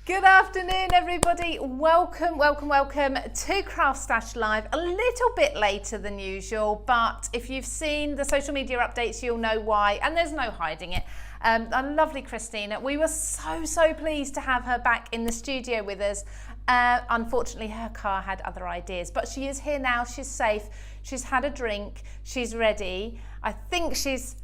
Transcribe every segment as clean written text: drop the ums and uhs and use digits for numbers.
Good afternoon, everybody. Welcome to CraftStash Live. A little bit later than usual, but if you've seen the social media updates, you'll know why, and there's no hiding it. Our lovely Christina, we were so pleased to have her back in the studio with us. Unfortunately, her car had other ideas, but she is here now. She's safe. She's had a drink. She's ready. I think she's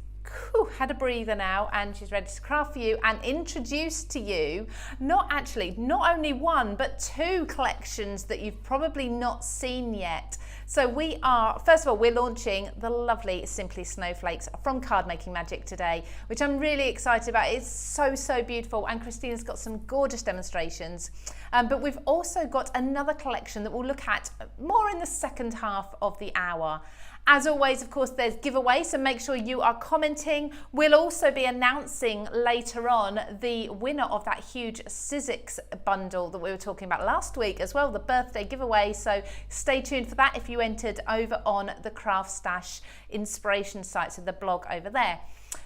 had a breather now, and she's ready to craft for you and introduce to you not only one but two collections that you've probably not seen yet. So first of all, we're launching the lovely Simply Snowflakes from Card Making Magic today, which I'm really excited about. It's so beautiful, and Christina's got some gorgeous demonstrations. But we've also got another collection that we'll look at more in the second half of the hour. As always, of course, there's giveaways, so make sure you are commenting. We'll also be announcing later on the winner of that huge Sizzix bundle that we were talking about last week as well, the birthday giveaway. So stay tuned for that if you entered over on the CraftStash inspiration site, so the blog over there.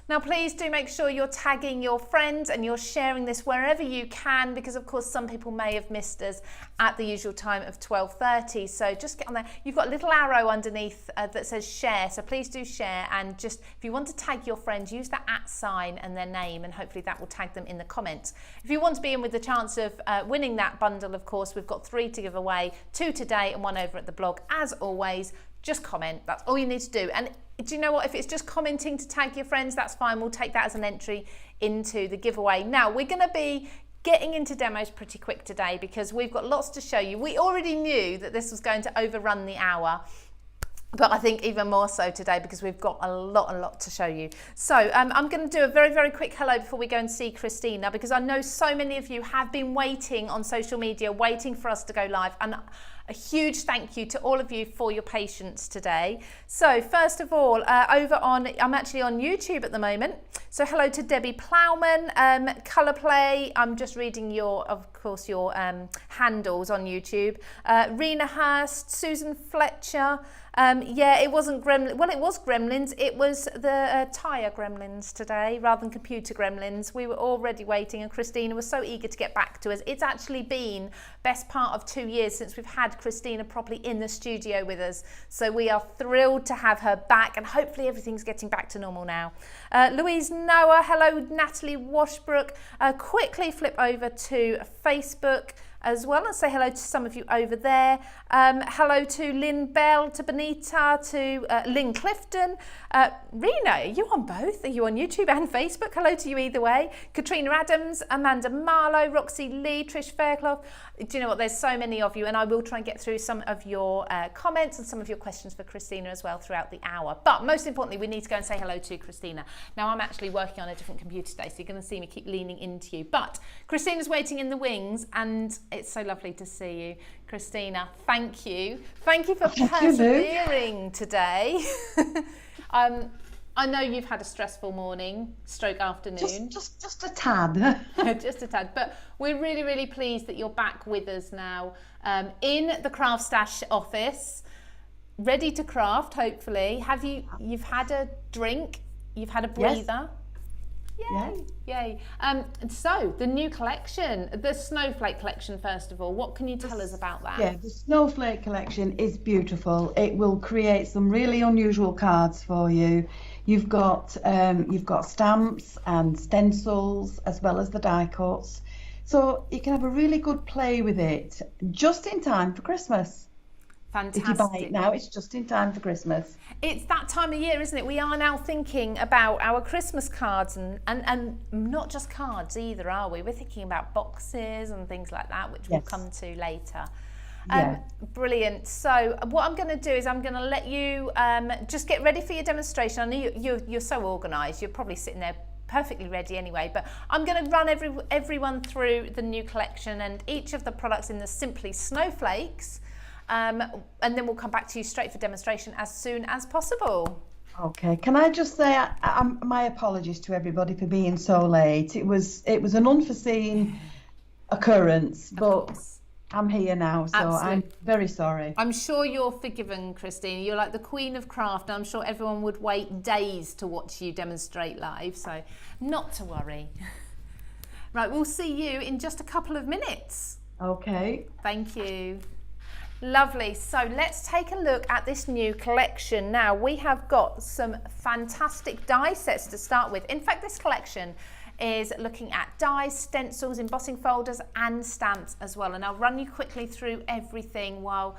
Now, please do make sure you're tagging your friends and you're sharing this wherever you can, because of course some people may have missed us at the usual time of 12:30. So just get on there. You've got a little arrow underneath that says share. So please do share, and just if you want to tag your friends, use that @ sign and their name, and hopefully that will tag them in the comments. If you want to be in with the chance of winning that bundle, of course, we've got 3 to give away, 2 today and 1 over at the blog. As always, just comment. That's all you need to do. And do you know what? If it's just commenting to tag your friends, that's fine. We'll take that as an entry into the giveaway. Now, we're going to be getting into demos pretty quick today because we've got lots to show you. We already knew that this was going to overrun the hour, but I think even more so today because we've got a lot to show you. So I'm going to do a very quick hello before we go and see Christina, because I know so many of you have been waiting on social media, waiting for us to go live, and a huge thank you to all of you for your patience today. So first of all, I'm actually on YouTube at the moment. So hello to Debbie Plowman, Colour Play. I'm just reading your handles on YouTube. Rena Hurst, Susan Fletcher. Yeah, it wasn't Gremlins. Well, it was Gremlins. It was the tyre Gremlins today rather than computer Gremlins. We were already waiting, and Christina was so eager to get back to us. It's actually been best part of 2 years since we've had Christina properly in the studio with us. So we are thrilled to have her back, and hopefully everything's getting back to normal now. Louise Noah, hello Natalie Washbrook. Quickly flip over to Facebook as well and say hello to some of you over there. Hello to Lynn Bell, to Benita, to Lynn Clifton. Rena, are you on both? Are you on YouTube and Facebook? Hello to you either way. Katrina Adams, Amanda Marlowe, Roxy Lee, Trish Fairclough. Do you know what? There's so many of you, and I will try and get through some of your comments and some of your questions for Christina as well throughout the hour. But most importantly, we need to go and say hello to Christina. Now, I'm actually working on a different computer today, so you're going to see me keep leaning into you. But Christina's waiting in the wings, and it's so lovely to see you. Christina, thank you. Thank you for persevering today. I know you've had a stressful morning, stroke afternoon. Just a tad. Just a tad. But we're really pleased that you're back with us now in the CraftStash office, ready to craft, hopefully. You've had a drink, you've had a breather? Yes. Yay. So the new collection, the Snowflake Collection, first of all, what can you tell us about that? Yeah, the Snowflake Collection is beautiful. It will create some really unusual cards for you. You've got stamps and stencils as well as the die cuts. So you can have a really good play with it just in time for Christmas. Fantastic. If you buy it now, it's just in time for Christmas. It's that time of year, isn't it? We are now thinking about our Christmas cards and not just cards either, are we? We're thinking about boxes and things like that, which we'll come to later. Brilliant. So what I'm going to do is I'm going to let you just get ready for your demonstration. I know you're so organised. You're probably sitting there perfectly ready anyway, but I'm going to run everyone through the new collection and each of the products in the Simply Snowflakes. And then we'll come back to you straight for demonstration as soon as possible. Okay, can I just say my apologies to everybody for being so late. It was an unforeseen occurrence, but I'm here now, so absolutely. I'm very sorry. I'm sure you're forgiven, Christina. You're like the queen of craft. I'm sure everyone would wait days to watch you demonstrate live, so not to worry. Right, we'll see you in just a couple of minutes. Okay. Thank you. Lovely. So let's take a look at this new collection. Now, we have got some fantastic die sets to start with. In fact, this collection is looking at dies, stencils, embossing folders and stamps as well. And I'll run you quickly through everything while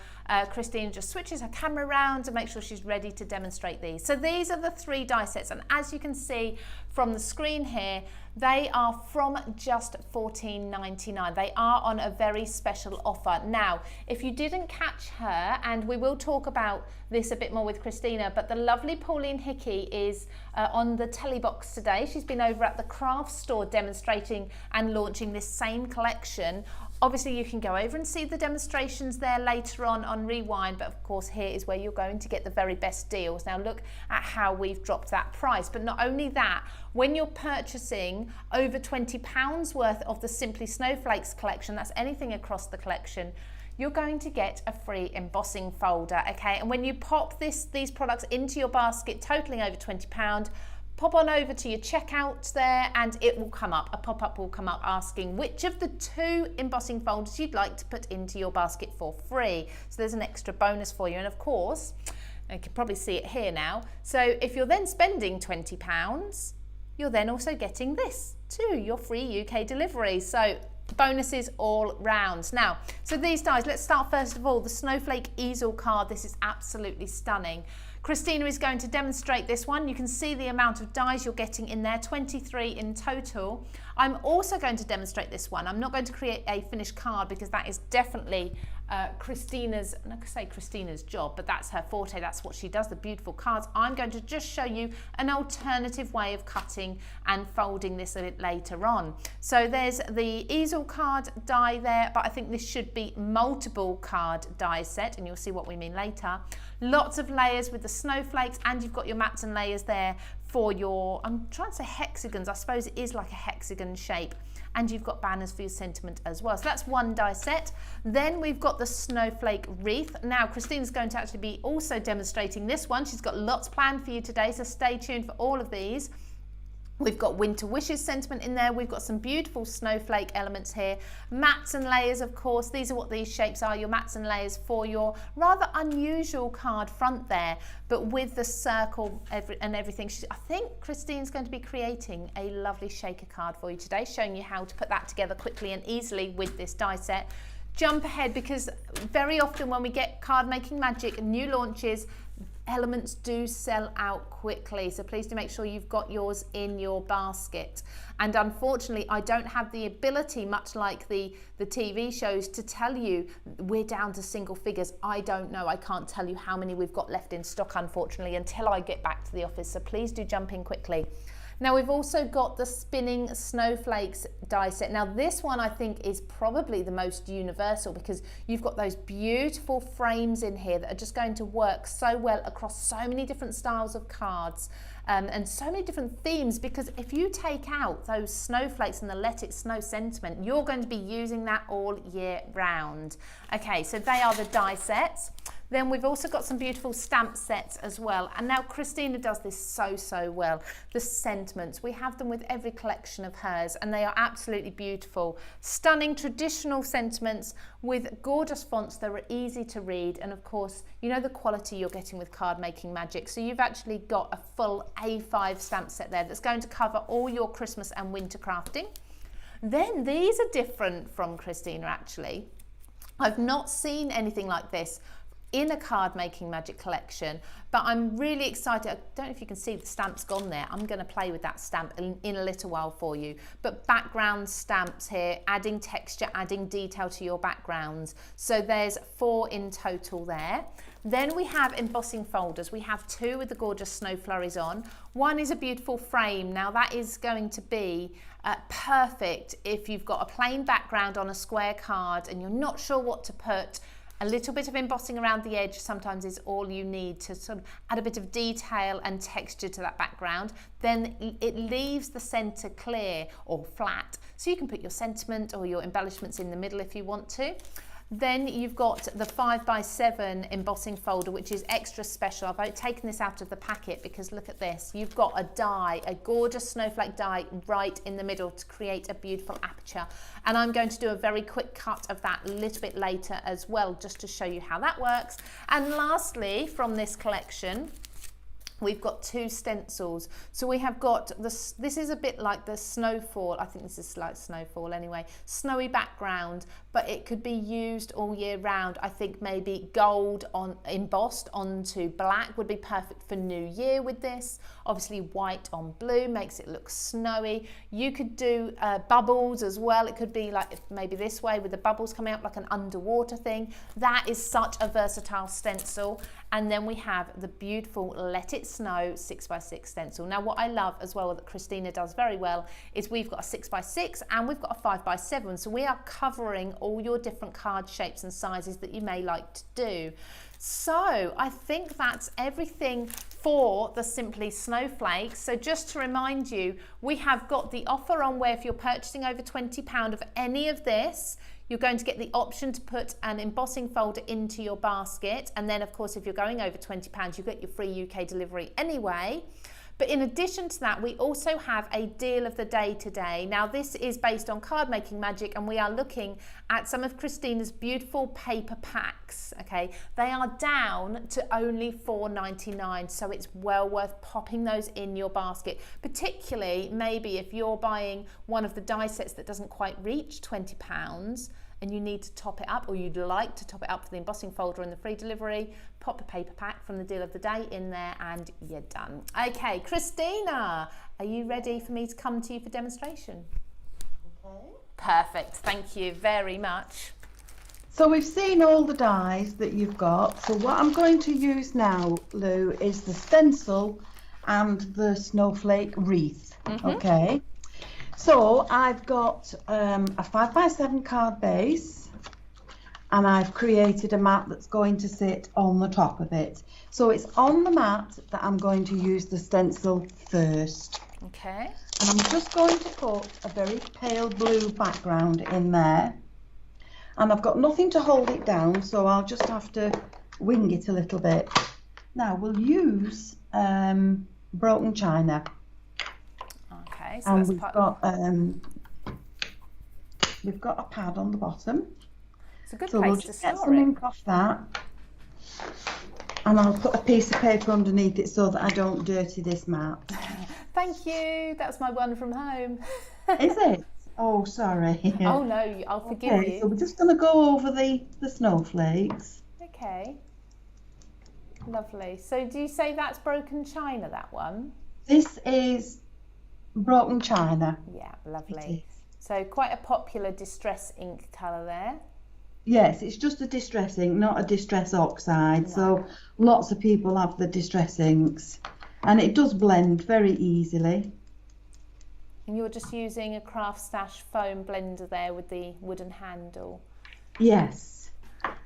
Christina just switches her camera around to make sure she's ready to demonstrate these. So these are the 3 die sets, and as you can see from the screen here, they are from just $14.99. They are on a very special offer. Now, if you didn't catch her, and we will talk about this a bit more with Christina, but the lovely Pauline Hickey is on the telly box today. She's been over at the craft store demonstrating and launching this same collection. Obviously, you can go over and see the demonstrations there later on Rewind, but of course, here is where you're going to get the very best deals. Now, look at how we've dropped that price. But not only that, when you're purchasing over £20 worth of the Simply Snowflakes collection, that's anything across the collection, you're going to get a free embossing folder, okay? And when you pop these products into your basket, totaling over £20, pop on over to your checkout there and it will come up, a pop-up will come up asking which of the 2 embossing folders you'd like to put into your basket for free. So there's an extra bonus for you. And of course, you can probably see it here now. So if you're then spending £20, you're then also getting this too, your free UK delivery. So bonuses all round. Now, so these dies, let's start first of all, the Snowflake Easel Card. This is absolutely stunning. Christina is going to demonstrate this one. You can see the amount of dies you're getting in there, 23 in total. I'm also going to demonstrate this one. I'm not going to create a finished card because that is definitely Christina's, I'm not going to say Christina's job, but that's her forte. That's what she does, the beautiful cards. I'm going to just show you an alternative way of cutting and folding this a bit later on. So there's the Easel Card die there, but I think this should be multiple card die set, and you'll see what we mean later. Lots of layers with the snowflakes, and you've got your mats and layers there for your, I'm trying to say hexagons, I suppose it is like a hexagon shape. And you've got banners for your sentiment as well. So that's one die set. Then we've got the snowflake wreath. Now, Christina's going to actually be also demonstrating this one. She's got lots planned for you today, so stay tuned for all of these. We've got winter wishes sentiment in there. We've got some beautiful snowflake elements here. Mats and layers, of course. These are what these shapes are, your mats and layers for your rather unusual card front there, but with the circle and everything. I think Christine's going to be creating a lovely shaker card for you today, showing you how to put that together quickly and easily with this die set. Jump ahead, because very often when we get card making magic and new launches, elements do sell out quickly, so please do make sure you've got yours in your basket. And unfortunately, I don't have the ability, much like the TV shows, to tell you we're down to single figures. I don't know. I can't tell you how many we've got left in stock, unfortunately, until I get back to the office, so please do jump in quickly. Now, we've also got the Spinning Snowflakes die set. Now, this one I think is probably the most universal, because you've got those beautiful frames in here that are just going to work so well across so many different styles of cards and so many different themes, because if you take out those snowflakes and the Let It Snow sentiment, you're going to be using that all year round. Okay, so they are the die sets. Then we've also got some beautiful stamp sets as well. And now Christina does this so well. The sentiments, we have them with every collection of hers, and they are absolutely beautiful. Stunning traditional sentiments with gorgeous fonts that are easy to read. And of course, you know the quality you're getting with card making magic. So you've actually got a full A5 stamp set there that's going to cover all your Christmas and winter crafting. Then these are different from Christina, actually. I've not seen anything like this in a card making magic collection, but I'm really excited. I don't know if you can see the stamp's gone there. I'm going to play with that stamp in a little while for you. But background stamps here, adding texture, adding detail to your backgrounds. So there's 4 in total there. Then we have embossing folders. We have 2 with the gorgeous snow flurries on. One is a beautiful frame. Now that is going to be perfect if you've got a plain background on a square card and you're not sure what to put. A little bit of embossing around the edge sometimes is all you need to sort of add a bit of detail and texture to that background. Then it leaves the center clear or flat, so you can put your sentiment or your embellishments in the middle if you want to. Then you've got the 5x7 embossing folder, which is extra special. I've taken this out of the packet because look at this. You've got a die, a gorgeous snowflake die right in the middle to create a beautiful aperture. And I'm going to do a very quick cut of that a little bit later as well, just to show you how that works. And lastly, from this collection, we've got 2 stencils. So we have got this is a bit like the snowfall. I think this is like snowfall anyway. Snowy background, but it could be used all year round. I think maybe gold embossed onto black would be perfect for New Year with this. Obviously white on blue makes it look snowy. You could do bubbles as well. It could be like maybe this way with the bubbles coming out like an underwater thing. That is such a versatile stencil. And then we have the beautiful Let It Snow 6x6 stencil. Now what I love as well that Christina does very well is we've got a 6x6 and we've got a 5x7. So we are covering all your different card shapes and sizes that you may like to do. So I think that's everything for the Simply Snowflakes. So just to remind you, we have got the offer on where if you're purchasing over £20 of any of this, you're going to get the option to put an embossing folder into your basket. And then of course, if you're going over £20, you get your free UK delivery anyway. But in addition to that, we also have a deal of the day today. Now this is based on Card Making Magic and we are looking at some of Christina's beautiful paper packs, okay? They are down to only £4.99, so it's well worth popping those in your basket, particularly maybe if you're buying one of the die sets that doesn't quite reach £20 and you need to top it up, or you'd like to top it up for the embossing folder and the free delivery, pop a paper pack from the deal of the day in there and you're done. Okay, Christina, are you ready for me to come to you for demonstration? Okay. Perfect, thank you very much. So we've seen all the dies that you've got. So what I'm going to use now, Lou, is the stencil and the snowflake wreath, okay? So I've got a 5x7 card base and I've created a mat that's going to sit on the top of it. So it's on the mat that I'm going to use the stencil first. Okay. And I'm just going to put a very pale blue background in there. And I've got nothing to hold it down, so I'll just have to wing it a little bit. Now we'll use broken china. Okay, so And that's we've got a pad on the bottom. it's a good So place we'll to just get store some it. ink off that. And I'll put a piece of paper underneath it so that I don't dirty this mat. Thank you, that's my one from home. Is it? Oh, sorry. Oh no, I'll forgive Okay, you. so we're just going to go over the snowflakes. Okay, lovely. So do you say that's broken china, that one? This is broken china. Yeah, It lovely. is. So quite a popular distress ink colour there. Yes, it's just a distress ink, not a distress oxide. No. So lots of people have the distress inks. And it does blend very easily. And you're just using a CraftStash foam blender there with the wooden handle. Yes.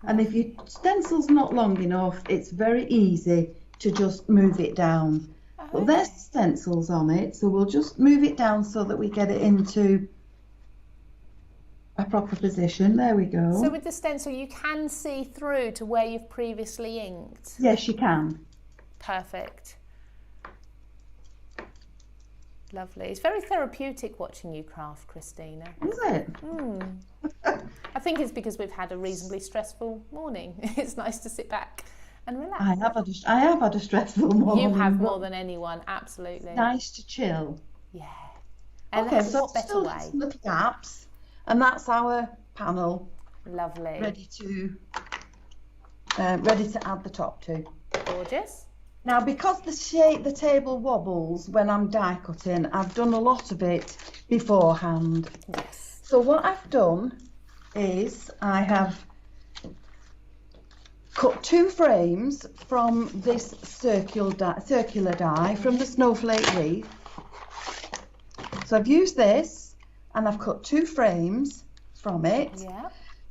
And if your stencil's not long enough, it's very easy to just move it down. Oh, But there's stencils on it, so we'll just move it down so that we get it into a proper position. There we go. So with the stencil, you can see through to where you've previously inked. Yes, you can. Perfect. Lovely. It's very therapeutic watching you craft, Christina. Is it? I think it's because we've had a reasonably stressful morning. It's nice to sit back and relax. I have had a stressful morning. You have but more than anyone, absolutely. nice to chill. Yeah. And Okay, that's so what better still way. some little gaps, and that's our panel Lovely. ready to add the top to. Gorgeous. Now, because the table wobbles when I'm die cutting, I've done a lot of it beforehand. Yes. So what I've done is I have cut 2 frames from this circular die from the snowflake wreath. So I've used this and I've cut 2 frames from it. Yeah.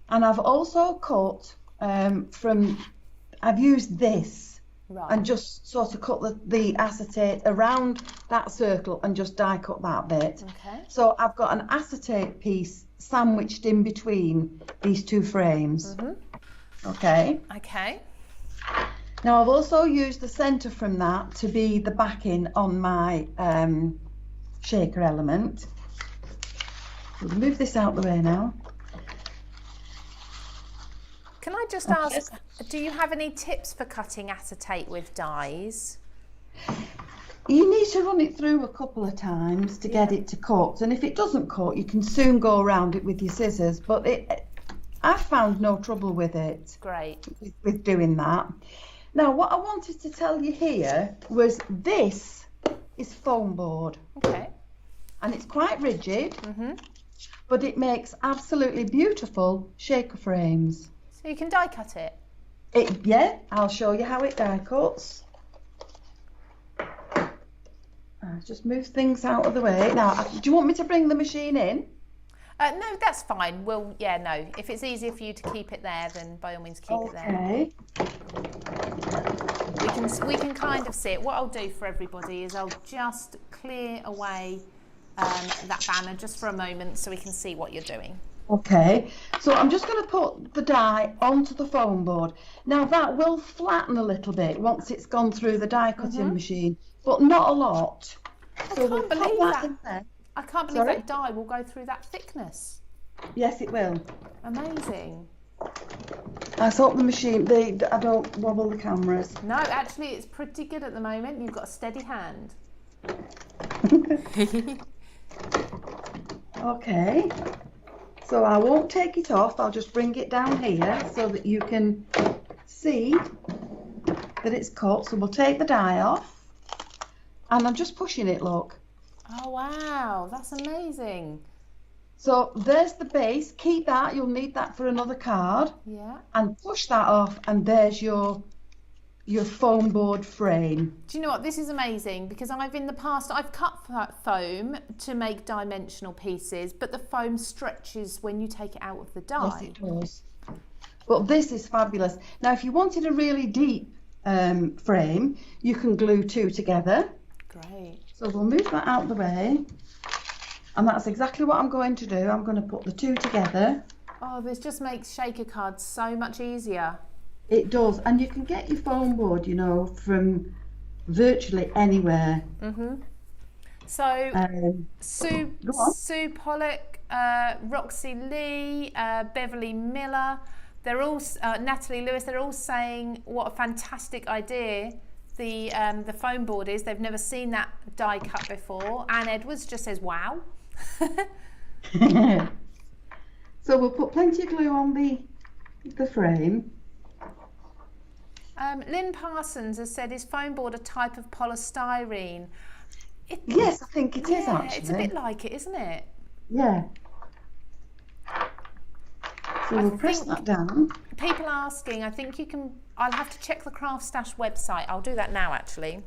And I've also cut I've used this. Right. And just sort of cut the acetate around that circle and just die cut that bit. Okay. So I've got an acetate piece sandwiched in between these two frames. Okay. Okay. Now I've also used the centre from that to be the backing on my shaker element. We'll move this out the way now. Can I just ask, do you have any tips for cutting acetate with dies? You need to run it through a couple of times to get it to cut, and if it doesn't cut, you can soon go around it with your scissors, but I've found no trouble with it. Great. With doing that. Now, what I wanted to tell you here was this is foam board. Okay. And it's quite rigid, but it makes absolutely beautiful shaker frames. So you can die cut it? Yeah, I'll show you how it die cuts. Just move things out of the way. Now, do you want me to bring the machine in? No, that's fine. No. If it's easier for you to keep it there, then by all means keep it there. We can kind of see it. What I'll do for everybody is I'll just clear away that banner just for a moment so we can see what you're doing. Okay, so I'm just going to put the die onto the foam board. Now that will flatten a little bit once it's gone through the die cutting machine, but not a lot. I can't believe that. I can't believe Sorry? that die will go through that thickness. Yes, it will. Amazing. I thought the machine, I don't wobble the cameras. No, actually it's pretty good at the moment. You've got a steady hand. Okay, so I won't take it off. I'll just bring it down here so that you can see that it's cut. So we'll take the die off. And I'm just pushing it, look. Oh wow, that's amazing. So there's the base. Keep that, you'll need that for another card. Yeah. And push that off, and there's your foam board frame. Do you know what, this is amazing, because in the past I've cut foam to make dimensional pieces, but the foam stretches when you take it out of the die. Yes, it does. But this is fabulous. Now if you wanted a really deep frame, you can glue two together. Great. So we'll move that out of the way, and that's exactly what I'm going to do. I'm going to put the two together. Oh, this just makes shaker cards so much easier. It does, and you can get your foam board, you know, from virtually anywhere. So Sue Pollock, Roxy Lee, Beverly Miller, they're all Natalie Lewis. They're all saying what a fantastic idea the foam board is. They've never seen that die cut before. Anne Edwards just says wow. So we'll put plenty of glue on the frame. Lynn Parsons has said, is foam board a type of polystyrene? Yes, I think it is actually. It's a bit like it, isn't it? Yeah. So we'll press that down. People asking, I think you can, I'll have to check the CraftStash website. I'll do that now actually.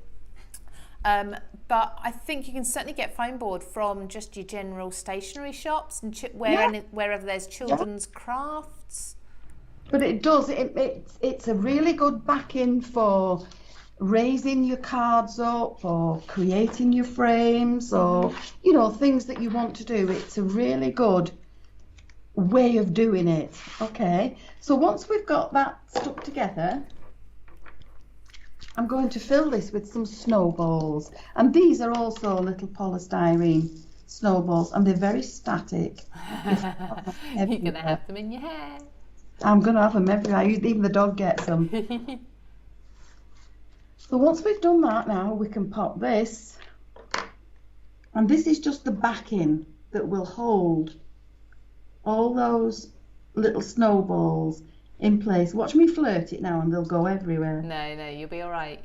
But I think you can certainly get foam board from just your general stationery shops and wherever there's children's crafts. But it does, it's a really good backing for raising your cards up or creating your frames or, you know, things that you want to do. It's a really good way of doing it. Okay, so once we've got that stuck together, I'm going to fill this with some snowballs, and these are also little polystyrene snowballs, and they're very static. You're going to have them in your hair. I'm going to have them everywhere. Even the dog gets them. So once we've done that now, we can pop this, and this is just the backing that will hold all those little snowballs in place. Watch me flirt it now and they'll go everywhere. No, you'll be all right.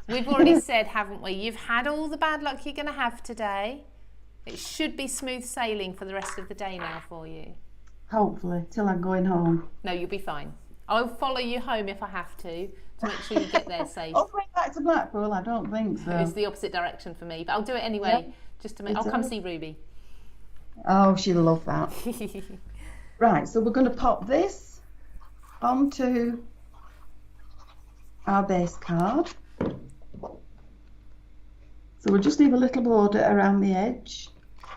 We've already said, haven't we? You've had all the bad luck you're going to have today. It should be smooth sailing for the rest of the day now for you. Hopefully, till I'm going home. No, you'll be fine. I'll follow you home if I have to make sure you get there safe. All the way back to Blackpool? I don't think so. It's the opposite direction for me, but I'll do it anyway, just to make. I'll come see Ruby. Oh, she'll love that. Right, so we're going to pop this onto our base card. So we'll just leave a little border around the edge.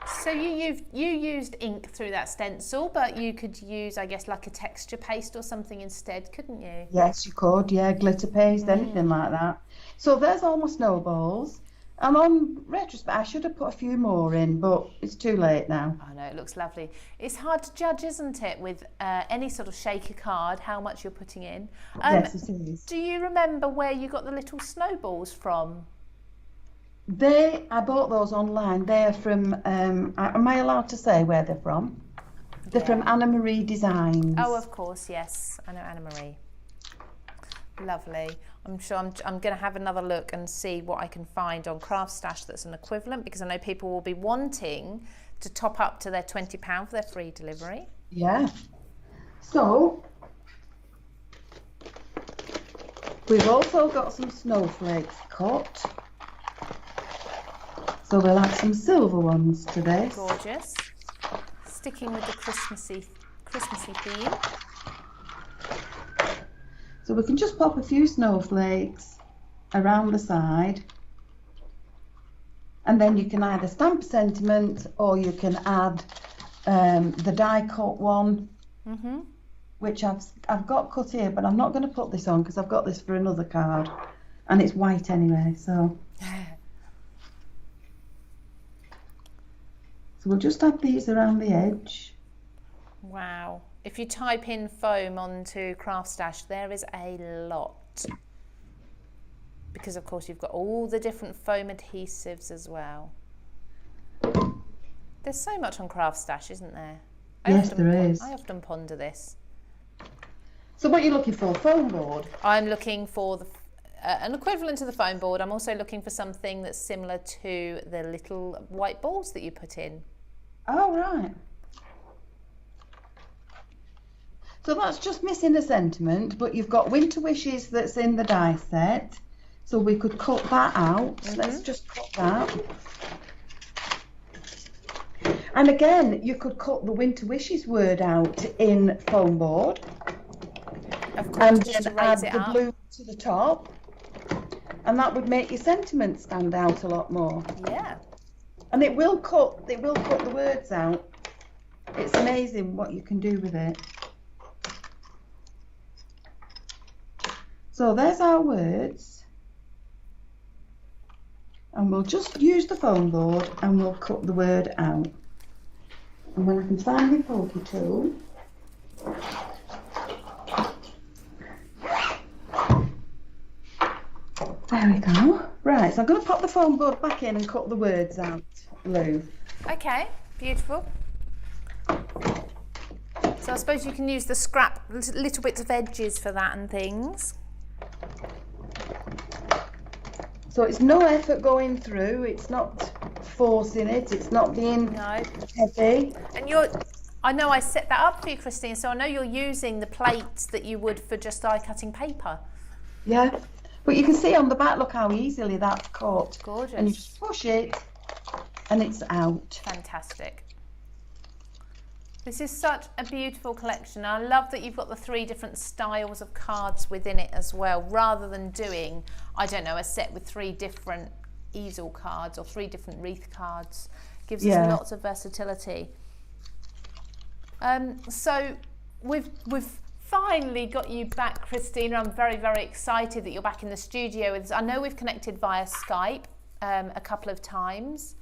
So you used ink through that stencil, but you could use, I guess, like a texture paste or something instead, couldn't you? Yes, you could, yeah, glitter paste, anything like that. So there's all my snowballs. And on retrospect, I should have put a few more in, but it's too late now. I know, it looks lovely. It's hard to judge, isn't it, with any sort of shaker card, how much you're putting in. Yes, it is. Do you remember where you got the little snowballs from? I bought those online. They're from, am I allowed to say where they're from? They're from Anna Marie Designs. Oh, of course, yes. I know Anna Marie. Lovely. I'm sure I'm going to have another look and see what I can find on CraftStash that's an equivalent, because I know people will be wanting to top up to their £20 for their free delivery. Yeah. So, we've also got some snowflakes cut. So we'll add some silver ones to this. Gorgeous. Sticking with the Christmassy theme. So we can just pop a few snowflakes around the side. And then you can either stamp sentiment or you can add the die cut one, which I've got cut here, but I'm not going to put this on because I've got this for another card. And it's white anyway, so. So we'll just add these around the edge. Wow. If you type in foam onto CraftStash, there is a lot. Because of course you've got all the different foam adhesives as well. There's so much on CraftStash, isn't there? Yes, there is. I often ponder this. So what are you looking for? Foam board? I'm looking for an equivalent to the foam board. I'm also looking for something that's similar to the little white balls that you put in. Oh, right. So that's just missing a sentiment, but you've got Winter Wishes that's in the die set. So we could cut that out. Let's just cut that. And again, you could cut the Winter Wishes word out in foam board. Of course, and just then to add raise it the up. blue to the top. And that would make your sentiment stand out a lot more. Yeah. And it will cut the words out. It's amazing what you can do with it. So there's our words. And we'll just use the foam board and we'll cut the word out. And when I can find my pokey tool, there we go. Right, so I'm going to pop the foam board back in and cut the words out, Lou. Okay, beautiful. So I suppose you can use the scrap little bits of edges for that and things. So it's no effort going through, it's not forcing it, it's not being heavy. And I know I set that up for you, Christine, so I know you're using the plates that you would for just die cutting paper. Yeah, but you can see on the back, look how easily that's cut. Gorgeous. And you just push it and it's out. Fantastic. This is such a beautiful collection. I love that you've got the 3 different styles of cards within it as well, rather than doing, I don't know, a set with 3 different easel cards or 3 different wreath cards. Gives us lots of versatility. So we've finally got you back, Christina. I'm very, very excited that you're back in the studio with us. I know we've connected via Skype a couple of times.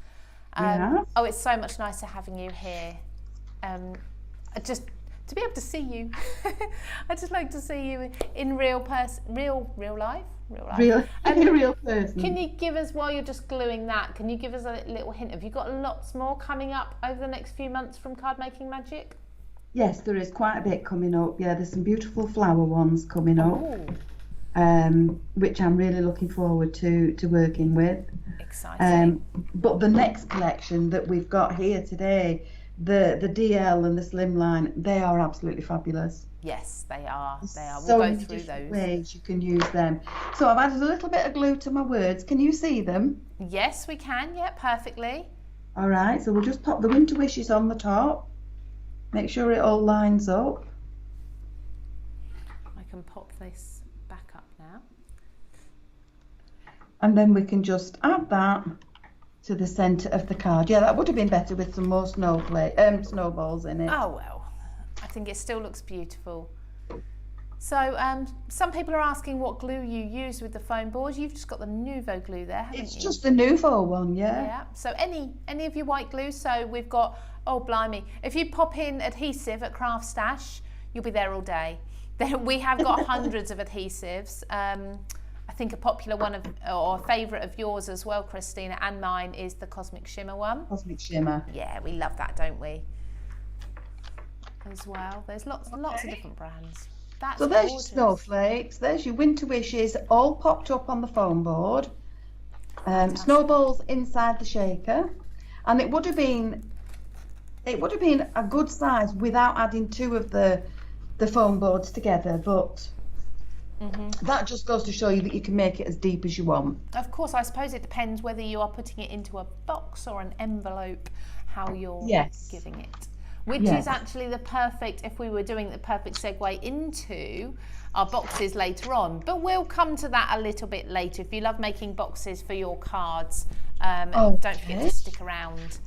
Oh, it's so much nicer having you here. Just to be able to see you. I just like to see you in real life. Real person. Can you give us, while you're just gluing that, can you give us a little hint? Have you got lots more coming up over the next few months from Card Making Magic? Yes, there is quite a bit coming up. Yeah, there's some beautiful flower ones coming up, which I'm really looking forward to working with. Exciting. But the next collection that we've got here today, the DL and the Slimline, they are absolutely fabulous. Yes, they are. They are. So We'll go many through different those. ways you can use them. So I've added a little bit of glue to my words. Can you see them? Yes, we can. Yeah, perfectly. All right, so we'll just pop the Winter Wishes on the top. Make sure it all lines up. I can pop this back up now. And then we can just add that to the centre of the card. Yeah, that would have been better with some more snowballs in it. Oh well, I think it still looks beautiful. So some people are asking what glue you use with the foam board. You've just got the Nouveau glue there, haven't you? It's just the Nouveau one, yeah. Yeah. So any of your white glue. So we've got, oh blimey, if you pop in adhesive at CraftStash, you'll be there all day. We have got hundreds of adhesives. I think a popular one or a favourite of yours as well, Christina, and mine is the Cosmic Shimmer one. Cosmic Shimmer. Yeah, we love that, don't we? As well. There's lots of different brands. That's so there's gorgeous. your snowflakes, there's your winter wishes all popped up on the foam board. Snowballs inside the shaker, and it would have been a good size without adding two of the foam boards together, but that just goes to show you that you can make it as deep as you want. Of course, I suppose it depends whether you are putting it into a box or an envelope, how you're giving it. Which is actually the perfect, if we were doing the perfect segue into our boxes later on. But we'll come to that a little bit later. If you love making boxes for your cards, don't forget to stick around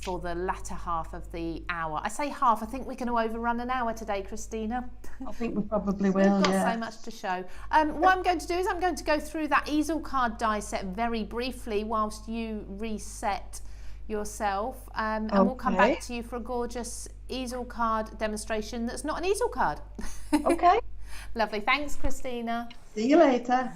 for the latter half of the hour. I say half, I think we're going to overrun an hour today, Christina. I think we probably will, We've got so much to show. What I'm going to do is I'm going to go through that easel card die set very briefly whilst you reset yourself, and we'll come back to you for a gorgeous easel card demonstration that's not an easel card. Okay. Lovely. Thanks, Christina. See you later.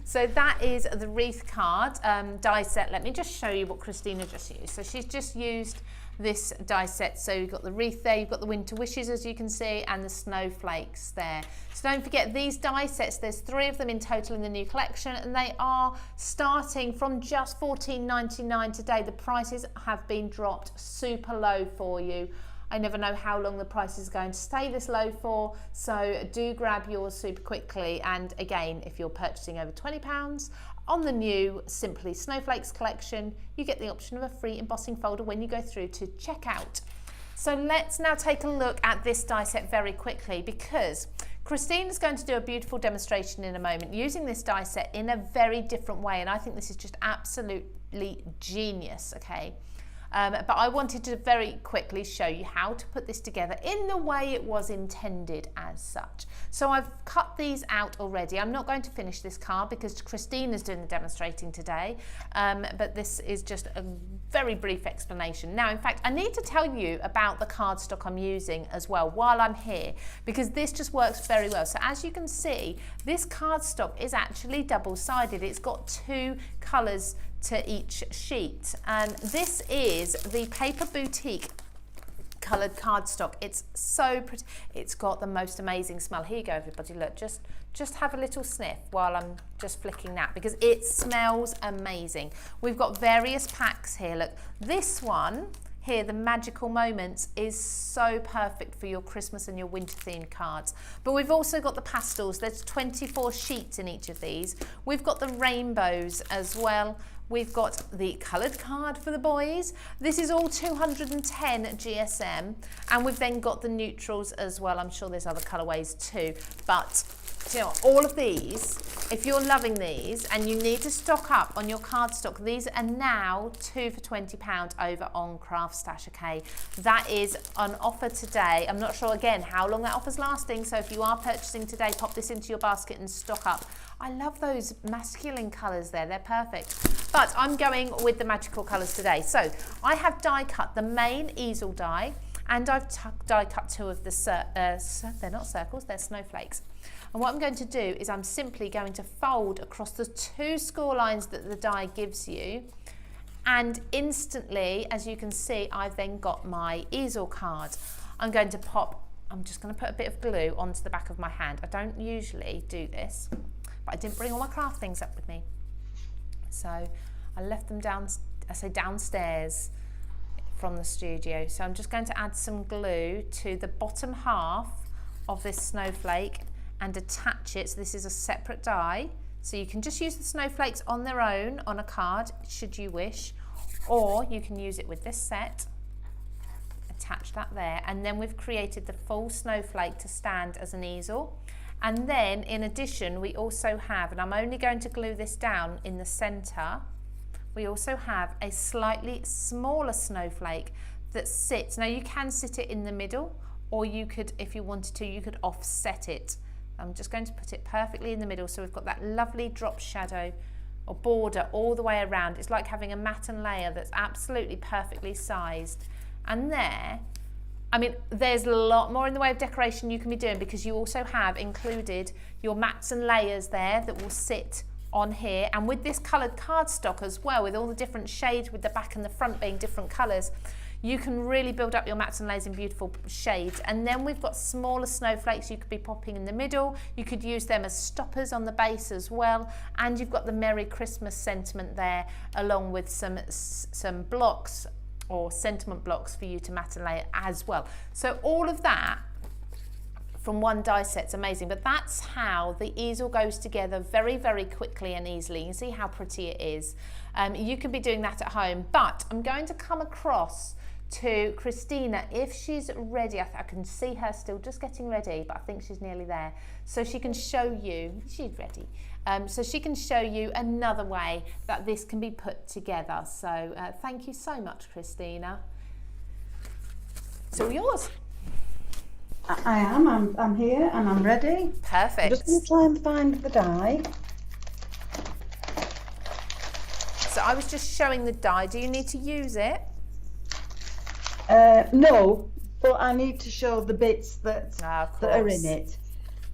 So that is the wreath card die set. Let me just show you what Christina just used. So she's just used this die set. So you've got the wreath there, you've got the winter wishes, as you can see, and the snowflakes there. So don't forget these die sets, there's 3 of them in total in the new collection, and they are starting from just $14.99 today. The prices have been dropped super low for you. I never know how long the price is going to stay this low for, so do grab yours super quickly. And again, if you're purchasing over £20 on the new Simply Snowflakes collection, you get the option of a free embossing folder when you go through to checkout. So let's now take a look at this die set very quickly, because Christina's going to do a beautiful demonstration in a moment using this die set in a very different way, and I think this is just absolutely genius, okay? But I wanted to very quickly show you how to put this together in the way it was intended as such. So I've cut these out already. I'm not going to finish this card because Christina's doing the demonstrating today, but this is just a very brief explanation. Now, in fact, I need to tell you about the cardstock I'm using as well while I'm here, because this just works very well. So as you can see, this cardstock is actually double-sided. It's got 2 colours to each sheet, and this is the Paper Boutique coloured cardstock. It's so pretty. It's got the most amazing smell. Here you go, everybody. Look, just have a little sniff while I'm just flicking that, because it smells amazing. We've got various packs here. Look, this one here, the Magical Moments, is so perfect for your Christmas and your winter themed cards. But we've also got the pastels. There's 24 sheets in each of these. We've got the rainbows as well. We've got the coloured card for the boys. This is all 210 GSM. And we've then got the neutrals as well. I'm sure there's other colourways too. But you know, all of these, if you're loving these and you need to stock up on your cardstock, these are now 2 for £20 over on CraftStash, okay? That is on offer today. I'm not sure, again, how long that offer's lasting, so if you are purchasing today, pop this into your basket and stock up. I love those masculine colours there, they're perfect. But I'm going with the magical colours today. So I have die cut the main easel die, and I've die cut 2 of the, they're not circles, they're snowflakes. And what I'm going to do is I'm simply going to fold across the 2 score lines that the die gives you, and instantly, as you can see, I've then got my easel card. I'm going to I'm just going to put a bit of glue onto the back of my hand. I don't usually do this, but I didn't bring all my craft things up with me. So I left them downstairs from the studio. So I'm just going to add some glue to the bottom half of this snowflake and attach it. So this is a separate die. So you can just use the snowflakes on their own on a card, should you wish, or you can use it with this set. Attach that there, and then we've created the full snowflake to stand as an easel. And then in addition, we also have, and I'm only going to glue this down in the center, we also have a slightly smaller snowflake that sits. Now you can sit it in the middle, or you could, if you wanted to, you could offset it. I'm just going to put it perfectly in the middle, so we've got that lovely drop shadow or border all the way around. It's like having a matten layer that's absolutely perfectly sized. And there, I mean, there's a lot more in the way of decoration you can be doing, because you also have included your mats and layers there that will sit on here, and with this coloured cardstock as well, with all the different shades, with the back and the front being different colours, you can really build up your mats and layers in beautiful shades. And then we've got smaller snowflakes you could be popping in the middle. You could use them as stoppers on the base as well, and you've got the Merry Christmas sentiment there, along with some blocks or sentiment blocks for you to mat and lay as well. So all of that from one die set's amazing, but that's how the easel goes together very, very quickly and easily. You can see how pretty it is. You can be doing that at home, but I'm going to come across to Christina if she's ready. I can see her still just getting ready, but I think she's nearly there. So she can show you, she's ready. So she can show you another way that this can be put together. So thank you so much, Christina. It's all yours. I am. I'm here and I'm ready. Perfect. I'm just going to try and find the die. So I was just showing the die. Do you need to use it? No, but I need to show the bits that are in it.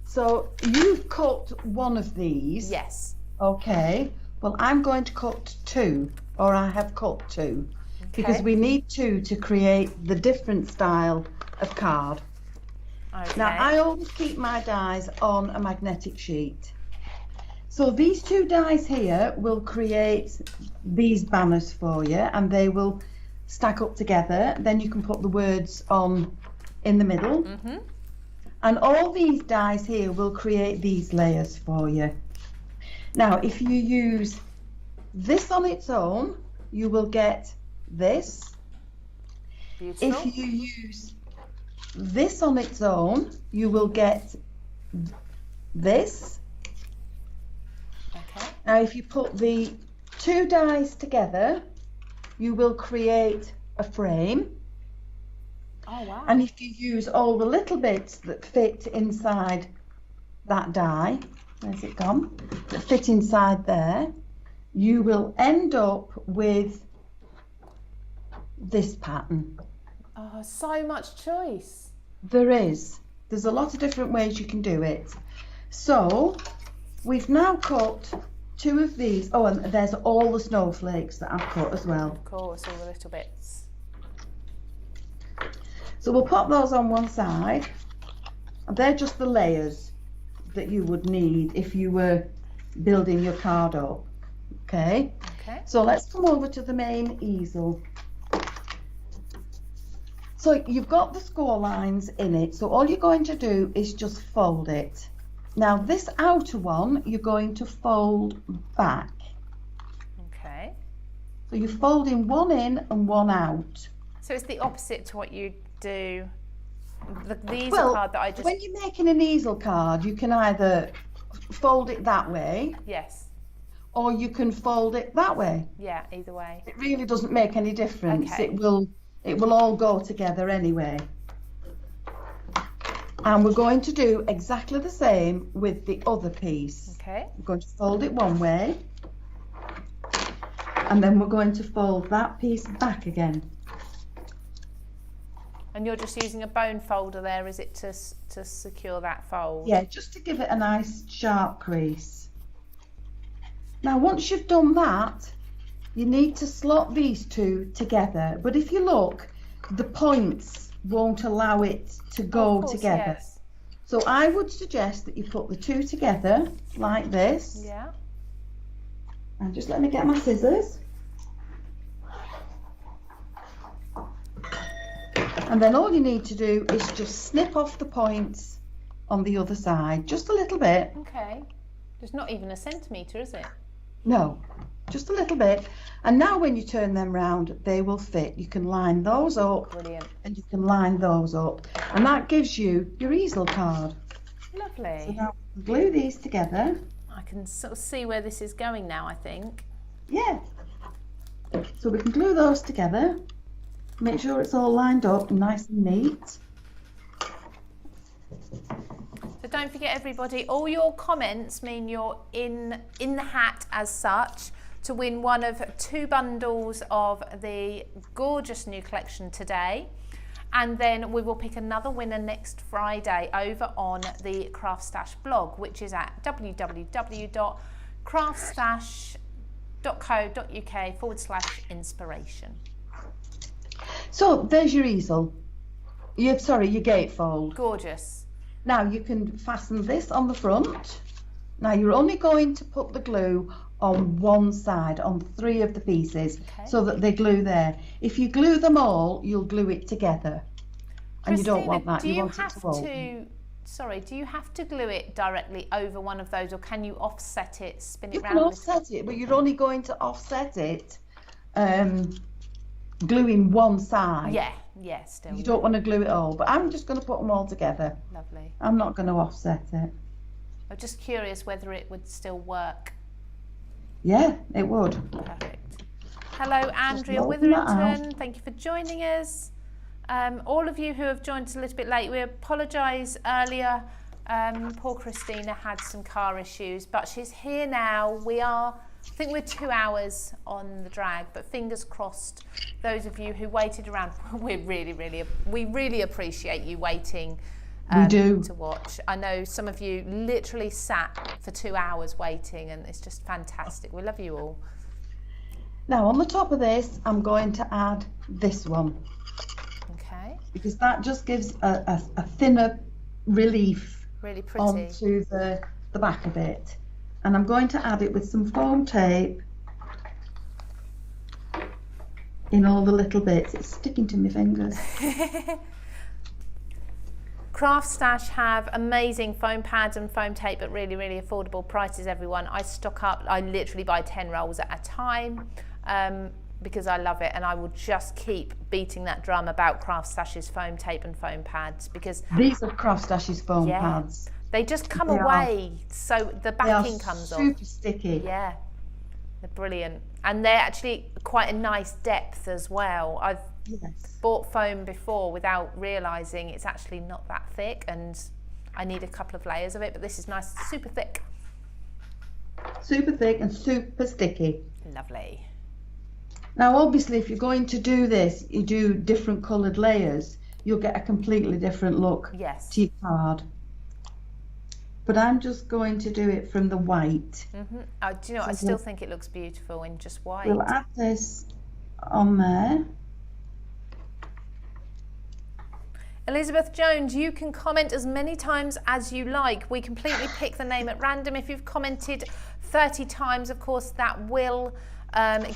So you've cut one of these. Yes. Okay. Well, I'm going to cut two, or I have cut two, because we need two to create the different style of card. Okay. Now, I always keep my dies on a magnetic sheet. So these two dies here will create these banners for you, and they will stack up together. Then you can put the words on in the middle. Mm-hmm. And all these dies here will create these layers for you. Now, if you use this on its own, you will get this. Beautiful. If you use this on its own, you will get this. Okay. Now, if you put the two dies together, you will create a frame. Oh, wow. And if you use all the little bits that fit inside that die, where's it gone? That fit inside there, you will end up with this pattern. Oh, so much choice. There is. There's a lot of different ways you can do it. So we've now cut two of these. Oh, and there's all the snowflakes that I've cut as well. Of course, all the little bits. So we'll pop those on one side. And they're just the layers that you would need if you were building your card up. Okay. Okay. So let's come over to the main easel. So you've got the score lines in it, so all you're going to do is just fold it. Now this outer one you're going to fold back. Okay. So you're folding one in and one out. So it's the opposite to what you do. The easel Well, card that I just... when you're making an easel card, you can either fold it that way, Yes. or you can fold it that way. Yeah, either way. It really doesn't make any difference. Okay. It will all go together anyway. And we're going to do exactly the same with the other piece. Okay. We're going to fold it one way, and then we're going to fold that piece back again. And you're just using a bone folder there, is it, to secure that fold? Yeah, just to give it a nice sharp crease. Now once you've done that, you need to slot these two together, but if you look, the points won't allow it to go together. Yes. So I would suggest that you put the two together like this. Yeah. And just let me get my scissors. And then all you need to do is just snip off the points on the other side, just a little bit. Okay. There's not even a centimetre, is it? No, just a little bit. And now when you turn them round, they will fit. You can line those up. Brilliant. And you can line those up. And that gives you your easel card. Lovely. So now glue these together. I can sort of see where this is going now, I think. Yeah. So we can glue those together. Make sure it's all lined up and nice and neat. So don't forget, everybody, all your comments mean you're in the hat as such to win one of 2 bundles of the gorgeous new collection today. And then we will pick another winner next Friday over on the CraftStash blog, which is at www.craftstash.co.uk/inspiration. So there's your easel. Your gatefold. Gorgeous. Now you can fasten this on the front. Now you're only going to put the glue on one side, on 3 of the pieces, so that they glue there. If you glue them all, you'll glue it together. And Christina, you don't want that. You want it to open. Do you have to glue it directly over one of those, or can you offset it, spin it round? You can offset it, but you're only going to offset it gluing one side. Yeah, still. You don't want to glue it all, but I'm just going to put them all together. Lovely. I'm not going to offset it. I'm just curious whether it would still work. Yeah, it would. Perfect. Hello, Andrea Witherington. Thank you for joining us. All of you who have joined us a little bit late, we apologise earlier. Poor Christina had some car issues, but she's here now. I think we're 2 hours on the drag, but fingers crossed, those of you who waited around, we really appreciate you waiting to watch. I know some of you literally sat for 2 hours waiting, and it's just fantastic. We love you all. Now on the top of this, I'm going to add this one. Okay. Because that just gives a thinner relief really pretty onto the back of it. And I'm going to add it with some foam tape in all the little bits. It's sticking to my fingers. CraftStash have amazing foam pads and foam tape at really, really affordable prices, everyone. I stock up, I literally buy 10 rolls at a time because I love it, and I will just keep beating that drum about CraftStash's foam tape and foam pads, because these are CraftStash's foam pads. They just come away, so the backing comes off. Super sticky. Yeah, they're brilliant, and they're actually quite a nice depth as well. I've bought foam before without realising it's actually not that thick, and I need a couple of layers of it, but this is nice, super thick. Super thick and super sticky. Lovely. Now obviously if you're going to do this, you do different coloured layers, you'll get a completely different look to your card. But I'm just going to do it from the white. Mm-hmm. Do you know what? I still think it looks beautiful in just white. We'll add this on there. Elizabeth Jones, you can comment as many times as you like. We completely pick the name at random. If you've commented 30 times, of course, that will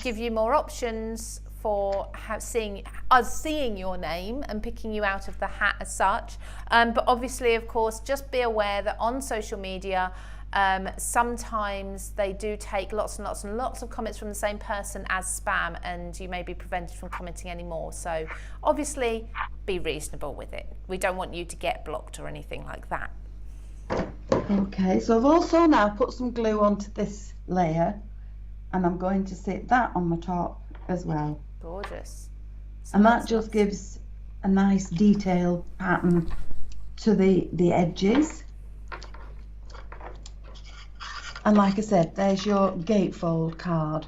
give you more options for seeing your name and picking you out of the hat as such. But obviously, of course, just be aware that on social media, sometimes they do take lots and lots and lots of comments from the same person as spam, and you may be prevented from commenting anymore. So obviously, be reasonable with it. We don't want you to get blocked or anything like that. Okay, so I've also now put some glue onto this layer, and I'm going to sit that on the top as well. Gorgeous. And that just gives a nice detail pattern to the edges. And like I said, there's your gatefold card.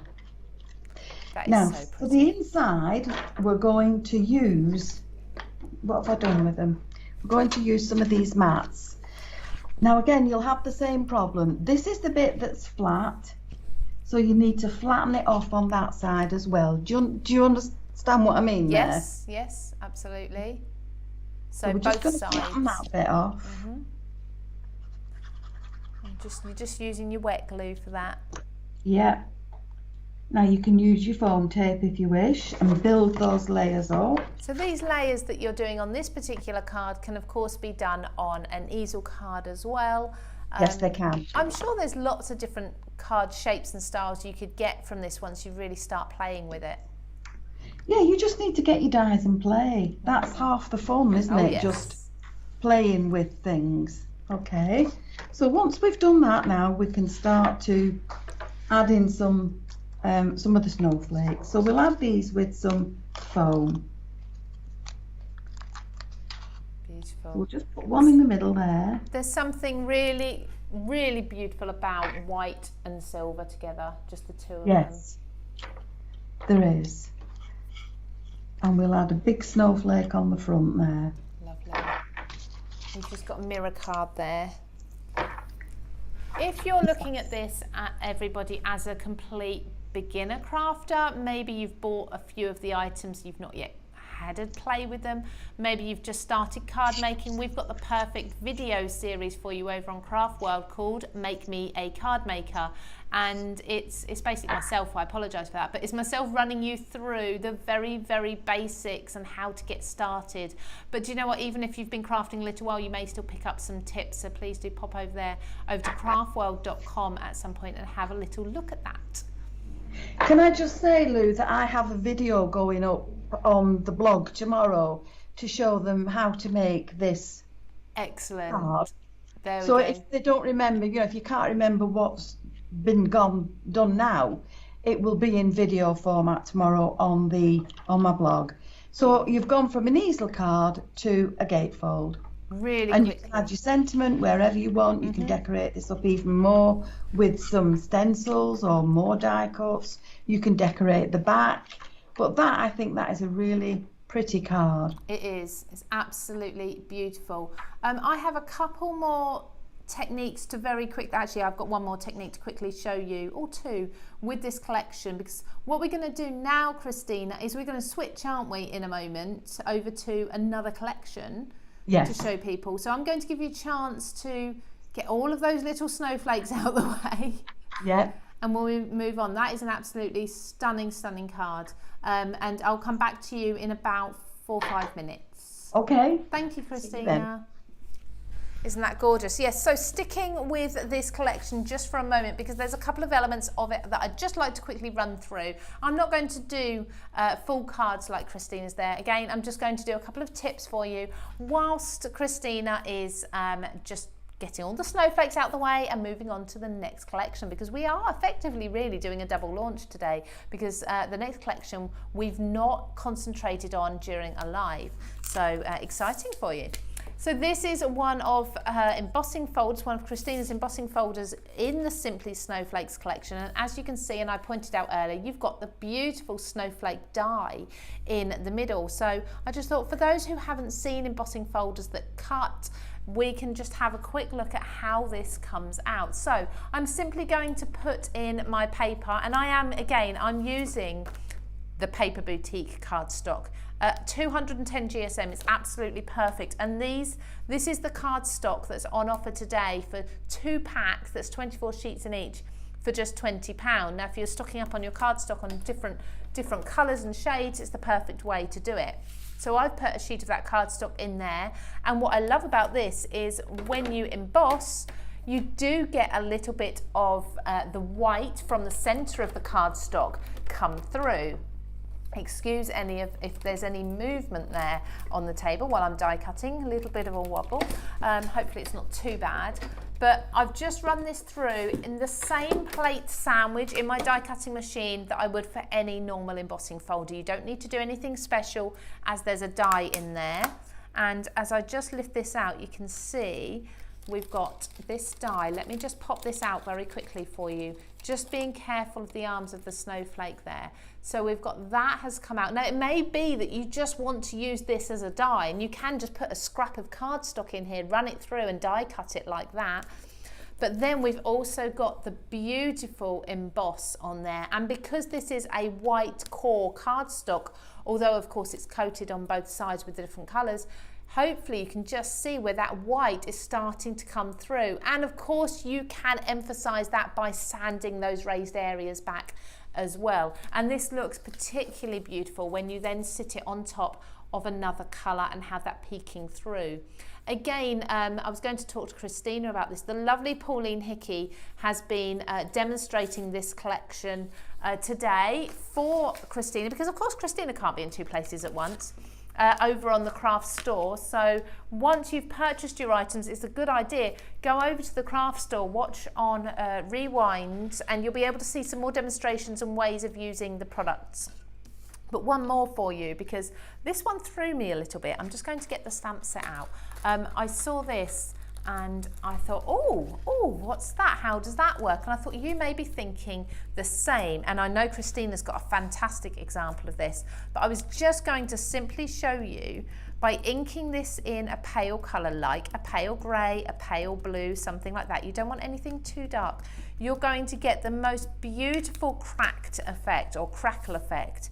That is now, so pretty. For the inside, we're going to use, what have I done with them? We're going to use some of these mats. Now again, you'll have the same problem. This is the bit that's flat, so you need to flatten it off on that side as well. Do you understand what I mean there? Yes, absolutely. So we're both just sides. Flatten that bit off. Mm-hmm. You're just using your wet glue for that. Yeah. Now you can use your foam tape if you wish and build those layers up. So these layers that you're doing on this particular card can of course be done on an easel card as well. Yes, they can. I'm sure there's lots of different card shapes and styles you could get from this once you really start playing with it. Yeah, you just need to get your dies and play. That's half the fun, isn't it? Yes. Just playing with things. Okay, so once we've done that now, we can start to add in some some of the snowflakes. So we'll add these with some foam. Beautiful. We'll just put one in the middle there. There's something really, really beautiful about white and silver together, just the two of them. Yes, there is. And we'll add a big snowflake on the front there. Lovely. We've just got a mirror card there. If you're looking at this, everybody, as a complete beginner crafter, maybe you've bought a few of the items, you've not yet had a play with them, maybe you've just started card making, we've got the perfect video series for you over on Craft World called Make Me a Card Maker, and it's basically myself, I apologise for that, but it's myself running you through the very, very basics and how to get started. But do you know what, even if you've been crafting a little while, you may still pick up some tips, so please do pop over there, over to craftworld.com at some point and have a little look at that. Can I just say, Lou, that I have a video going up on the blog tomorrow to show them how to make this excellent card. There we so go. If they don't remember, you know, if you can't remember what's been done now, it will be in video format tomorrow on my blog. So you've gone from an easel card to a gatefold. Really and quickly. You can add your sentiment wherever you want. You can decorate this up even more with some stencils or more die cuts. You can decorate the back. But I think that is a really pretty card. It is. It's absolutely beautiful. I have a couple more techniques to very quick, actually I've got one more technique to quickly show you, or two, with this collection, because what we're going to do now, Christina, is we're going to switch, aren't we, in a moment over to another collection. Yes. To show people. So I'm going to give you a chance to get all of those little snowflakes out of the way. Yeah. And when we move on, that is an absolutely stunning, stunning card. And I'll come back to you in about 4 or 5 minutes. Okay. Thank you, Christina. Isn't that gorgeous? Yes, so sticking with this collection just for a moment, because there's a couple of elements of it that I'd just like to quickly run through. I'm not going to do full cards like Christina's there. Again, I'm just going to do a couple of tips for you whilst Christina is just getting all the snowflakes out the way and moving on to the next collection, because we are effectively really doing a double launch today, because the next collection we've not concentrated on during a live. So exciting for you. So this is one of her embossing folders, one of Christina's embossing folders in the Simply Snowflakes collection. And as you can see, and I pointed out earlier, you've got the beautiful snowflake die in the middle. So I just thought, for those who haven't seen embossing folders that cut, we can just have a quick look at how this comes out. So I'm simply going to put in my paper, and I'm using the Paper Boutique cardstock. 210 GSM is absolutely perfect, and this is the cardstock that's on offer today for 2 packs, that's 24 sheets in each, for just £20. Now if you're stocking up on your cardstock on different colours and shades, it's the perfect way to do it. So I've put a sheet of that cardstock in there, and what I love about this is when you emboss, you do get a little bit of the white from the centre of the cardstock come through. Excuse if there's any movement there on the table while I'm die cutting, a little bit of a wobble. Hopefully it's not too bad. But I've just run this through in the same plate sandwich in my die cutting machine that I would for any normal embossing folder. You don't need to do anything special, as there's a die in there. And as I just lift this out, you can see we've got this die. Let me just pop this out very quickly for you, just being careful of the arms of the snowflake there. So we've got that has come out. Now it may be that you just want to use this as a die, and you can just put a scrap of cardstock in here, run it through and die cut it like that. But then we've also got the beautiful emboss on there, and because this is a white core cardstock, although of course it's coated on both sides with the different colours, hopefully you can just see where that white is starting to come through. And of course you can emphasize that by sanding those raised areas back as well. And this looks particularly beautiful when you then sit it on top of another colour and have that peeking through. Again, I was going to talk to Christina about this. The lovely Pauline Hickey has been demonstrating this collection today for Christina, because of course Christina can't be in 2 places at once. over on the craft store. So once you've purchased your items, it's a good idea, go over to the craft store, watch on Rewind, and you'll be able to see some more demonstrations and ways of using the products. But one more for you, because this one threw me a little bit. I'm just going to get the stamp set out. I saw this and I thought, oh, what's that? How does that work? And I thought you may be thinking the same. And I know Christina's got a fantastic example of this, but I was just going to simply show you by inking this in a pale colour, like a pale grey, a pale blue, something like that. You don't want anything too dark. You're going to get the most beautiful cracked effect or crackle effect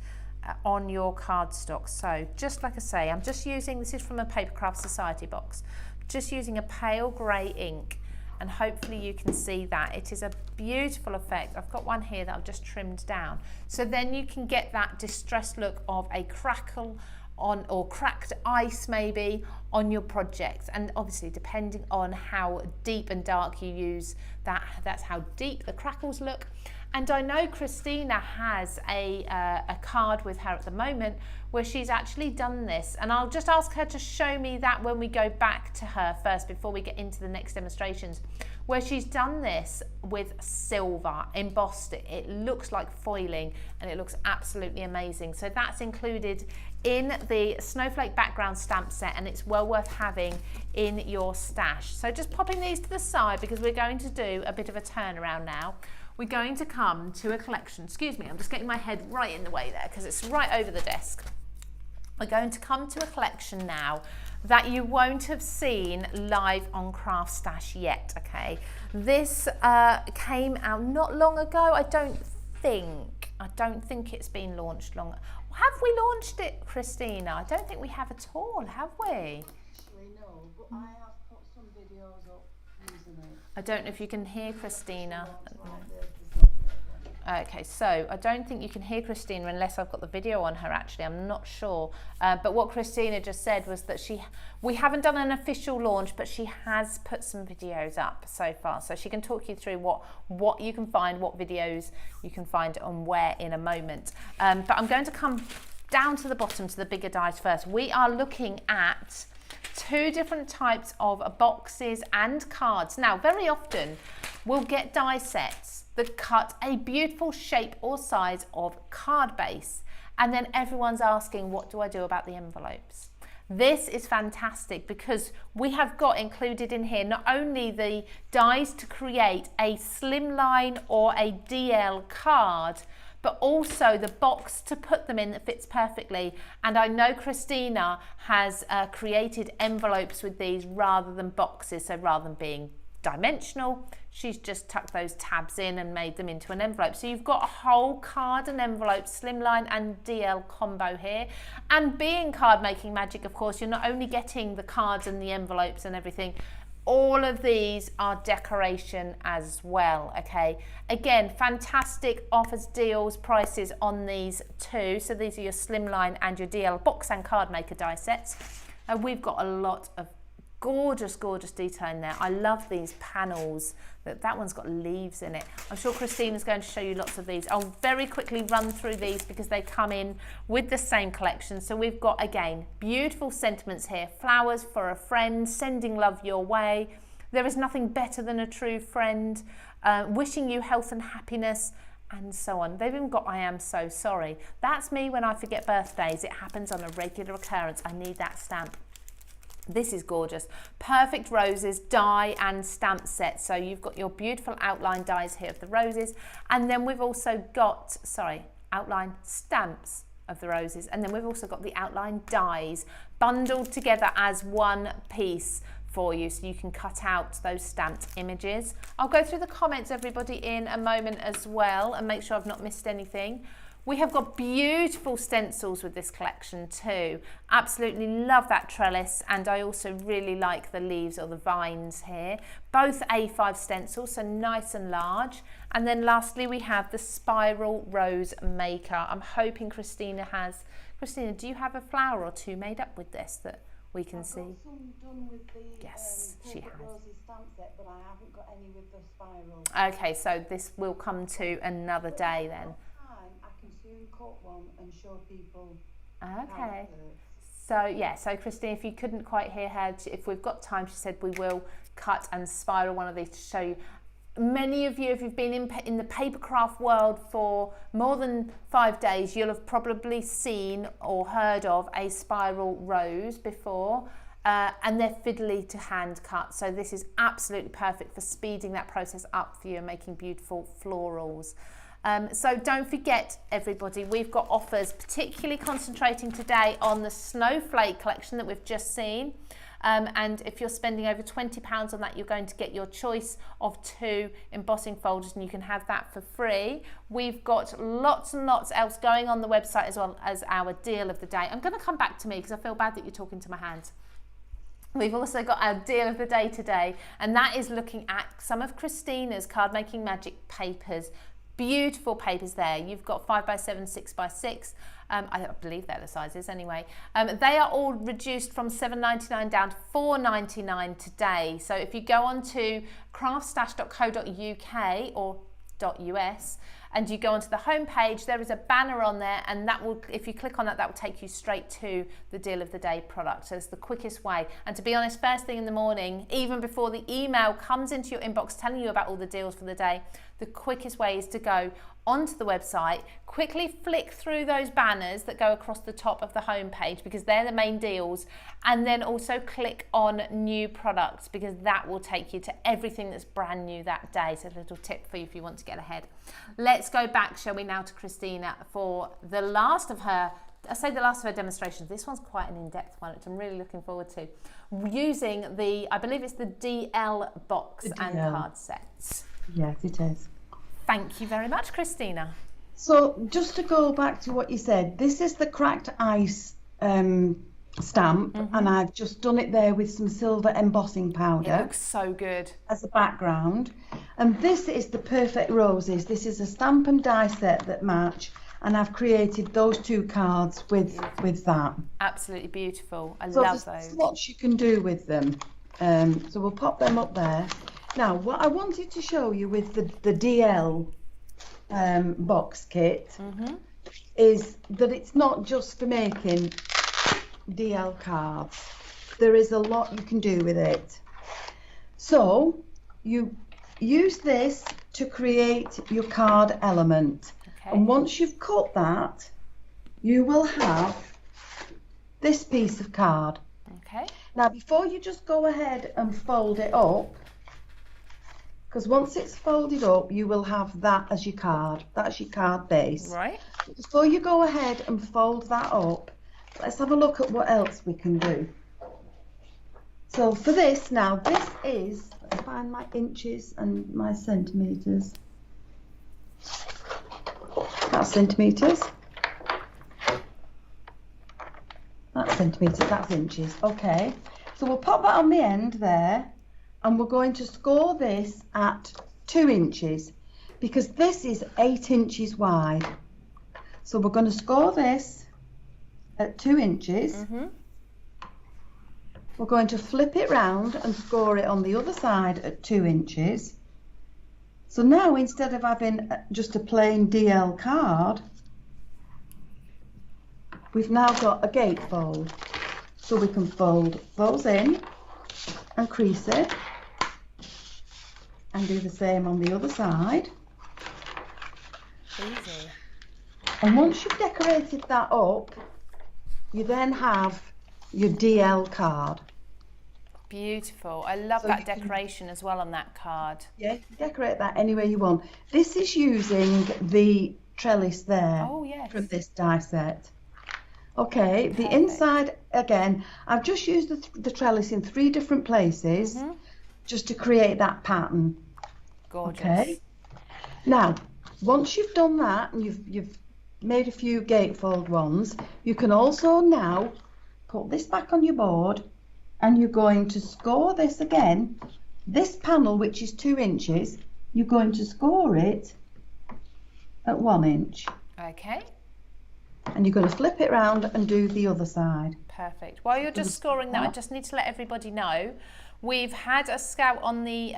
on your cardstock. So just like I say, I'm just using, this is from a Papercraft Society box, just using a pale grey ink, and hopefully you can see that. It is a beautiful effect. I've got one here that I've just trimmed down. So then you can get that distressed look of a crackle on, or cracked ice maybe, on your projects. And obviously depending on how deep and dark you use, that's how deep the crackles look. And I know Christina has a card with her at the moment where she's actually done this, and I'll just ask her to show me that when we go back to her first before we get into the next demonstrations, where she's done this with silver, embossed it. It looks like foiling and it looks absolutely amazing. So that's included in the Snowflake background stamp set, and it's well worth having in your stash. So just popping these to the side because we're going to do a bit of a turnaround now. We're going to come to a collection, excuse me, I'm just getting my head right in the way there because it's right over the desk. We're going to come to a collection now that you won't have seen live on CraftStash yet, okay? This came out not long ago, I don't think it's been launched long. Have we launched it, Christina? I don't think we have at all, have we? Actually, no, but I have put some videos up using it. I don't know if you can hear Christina. Okay, so I don't think you can hear Christina unless I've got the video on her, actually. I'm not sure. But what Christina just said was that we haven't done an official launch, but she has put some videos up so far. So she can talk you through what you can find, what videos you can find and where in a moment. But I'm going to come down to the bottom to the bigger dies first. We are looking at two different types of boxes and cards. Now, very often we'll get die sets that cut a beautiful shape or size of card base, and then everyone's asking, what do I do about the envelopes? This is fantastic because we have got included in here not only the dies to create a slimline or a DL card, but also the box to put them in that fits perfectly. And I know Christina has created envelopes with these rather than boxes, so rather than being dimensional, she's just tucked those tabs in and made them into an envelope. So you've got a whole card and envelope, slimline and DL combo here. And being card making magic, of course, you're not only getting the cards and the envelopes and everything, all of these are decoration as well, okay? Again, fantastic offers, deals, prices on these too. So these are your slimline and your DL box and card maker die sets. And we've got a lot of gorgeous detail in there. I love these panels. That one's got leaves in it. I'm sure Christina's going to show you lots of these. I'll very quickly run through these because they come in with the same collection. So we've got, again, beautiful sentiments here. Flowers for a friend, sending love your way. There is nothing better than a true friend. Wishing you health and happiness, and so on. They've even got I am so sorry. That's me when I forget birthdays. It happens on a regular occurrence. I need that stamp. This is gorgeous. Perfect roses, die and stamp set. So you've got your beautiful outline dies here of the roses. And then we've also got, outline stamps of the roses. And then we've also got the outline dies bundled together as one piece for you, so you can cut out those stamped images. I'll go through the comments, everybody, in a moment as well and make sure I've not missed anything. We have got beautiful stencils with this collection too. Absolutely love that trellis, and I also really like the leaves or the vines here. Both A5 stencils, so nice and large. And then lastly, we have the spiral rose maker. I'm hoping Christina has. Christina, do you have a flower or two made up with this that we can see? I've got some done with the yes, she has. Roses stamp set, but I haven't got any with the spiral. Okay, so this will come to another day then. I can soon cut one and show people. Okay. So yeah, so Christine, if you couldn't quite hear her, if we've got time, she said we will cut and spiral one of these to show you. Many of you, if you've been in the papercraft world for more than 5 days, you'll have probably seen or heard of a spiral rose before, and they're fiddly to hand cut. So this is absolutely perfect for speeding that process up for you and making beautiful florals. So don't forget, everybody, we've got offers, particularly concentrating today on the Snowflake collection that we've just seen. And if you're spending over £20 on that, you're going to get your choice of 2 embossing folders, and you can have that for free. We've got lots and lots else going on the website, as well as our deal of the day. I'm going to come back to me because I feel bad that you're talking to my hands. We've also got our deal of the day today, and that is looking at some of Christina's Card Making Magic papers. Beautiful papers there. You've got 5x7, 6x6. I believe they're the sizes anyway. They are all reduced from $7.99 down to $4.99 today. So if you go on to craftstash.co.uk or .us and you go onto the home page, there is a banner on there, and that will, if you click on that, that will take you straight to the deal of the day product. So it's the quickest way. And to be honest, first thing in the morning, even before the email comes into your inbox telling you about all the deals for the day, the quickest way is to go onto the website, quickly flick through those banners that go across the top of the home page, because they're the main deals, and then also click on new products, because that will take you to everything that's brand new that day. So a little tip for you if you want to get ahead. Let's go back, shall we, now to Christina for the last of her, I say the last of her demonstrations. This one's quite an in-depth one, which I'm really looking forward to, using the, I believe it's the DL box and card sets. Yes, it is. Thank you very much, Christina. So just to go back to what you said, this is the cracked ice stamp, and I've just done it there with some silver embossing powder. It looks so good. As a background. And this is the perfect roses. This is a stamp and die set that match, and I've created those 2 cards with that. Absolutely beautiful. I so love there's those. Lots you can do with them. So we'll pop them up there. Now, what I wanted to show you with the DL box kit is that it's not just for making DL cards. There is a lot you can do with it. So you use this to create your card element. Okay. And once you've cut that, you will have this piece of card. Okay. Now, before you just go ahead and fold it up, because once it's folded up, you will have that as your card. That's your card base. Right. Before you go ahead and fold that up, let's have a look at what else we can do. So for this now, this is, let's find my inches and my centimetres. That's centimetres. That's centimetres, that's inches. Okay. So we'll pop that on the end there. And we're going to score this at 2 inches, because this is 8 inches wide. So we're going to score this at 2 inches. We're going to flip it round and score it on the other side at 2 inches. So now, instead of having just a plain DL card, we've now got a gatefold. So we can fold those in and crease it, and do the same on the other side. Easy. And once you've decorated that up, you then have your DL card. Beautiful. I love that decoration as well on that card. Yeah, you can decorate that any way you want. This is using the trellis there. Oh, yes. From this die set. Okay, the inside, again, I've just used the trellis in 3 different places just to create that pattern. Gorgeous. Okay. Now, once you've done that and you've made a few gatefold ones, you can also now put this back on your board, and you're going to score this again. This panel, which is 2 inches, you're going to score it at 1 inch. Okay. And you're going to flip it round and do the other side. Perfect. While you're just scoring that, I just need to let everybody know we've had a scout on the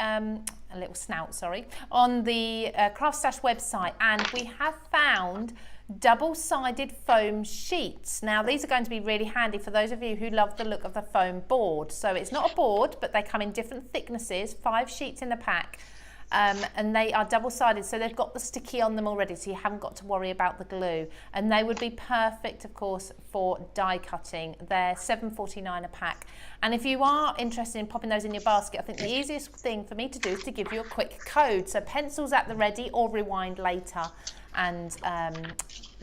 a little snout, sorry, on the CraftStash website, and we have found double-sided foam sheets. Now these are going to be really handy for those of you who love the look of the foam board. So it's not a board, but they come in different thicknesses, 5 sheets in a pack. And they are double-sided, so they've got the sticky on them already, so you haven't got to worry about the glue. And they would be perfect, of course, for die cutting. They're $7.49 a pack. And if you are interested in popping those in your basket, I think the easiest thing for me to do is to give you a quick code. So pencils at the ready, or rewind later and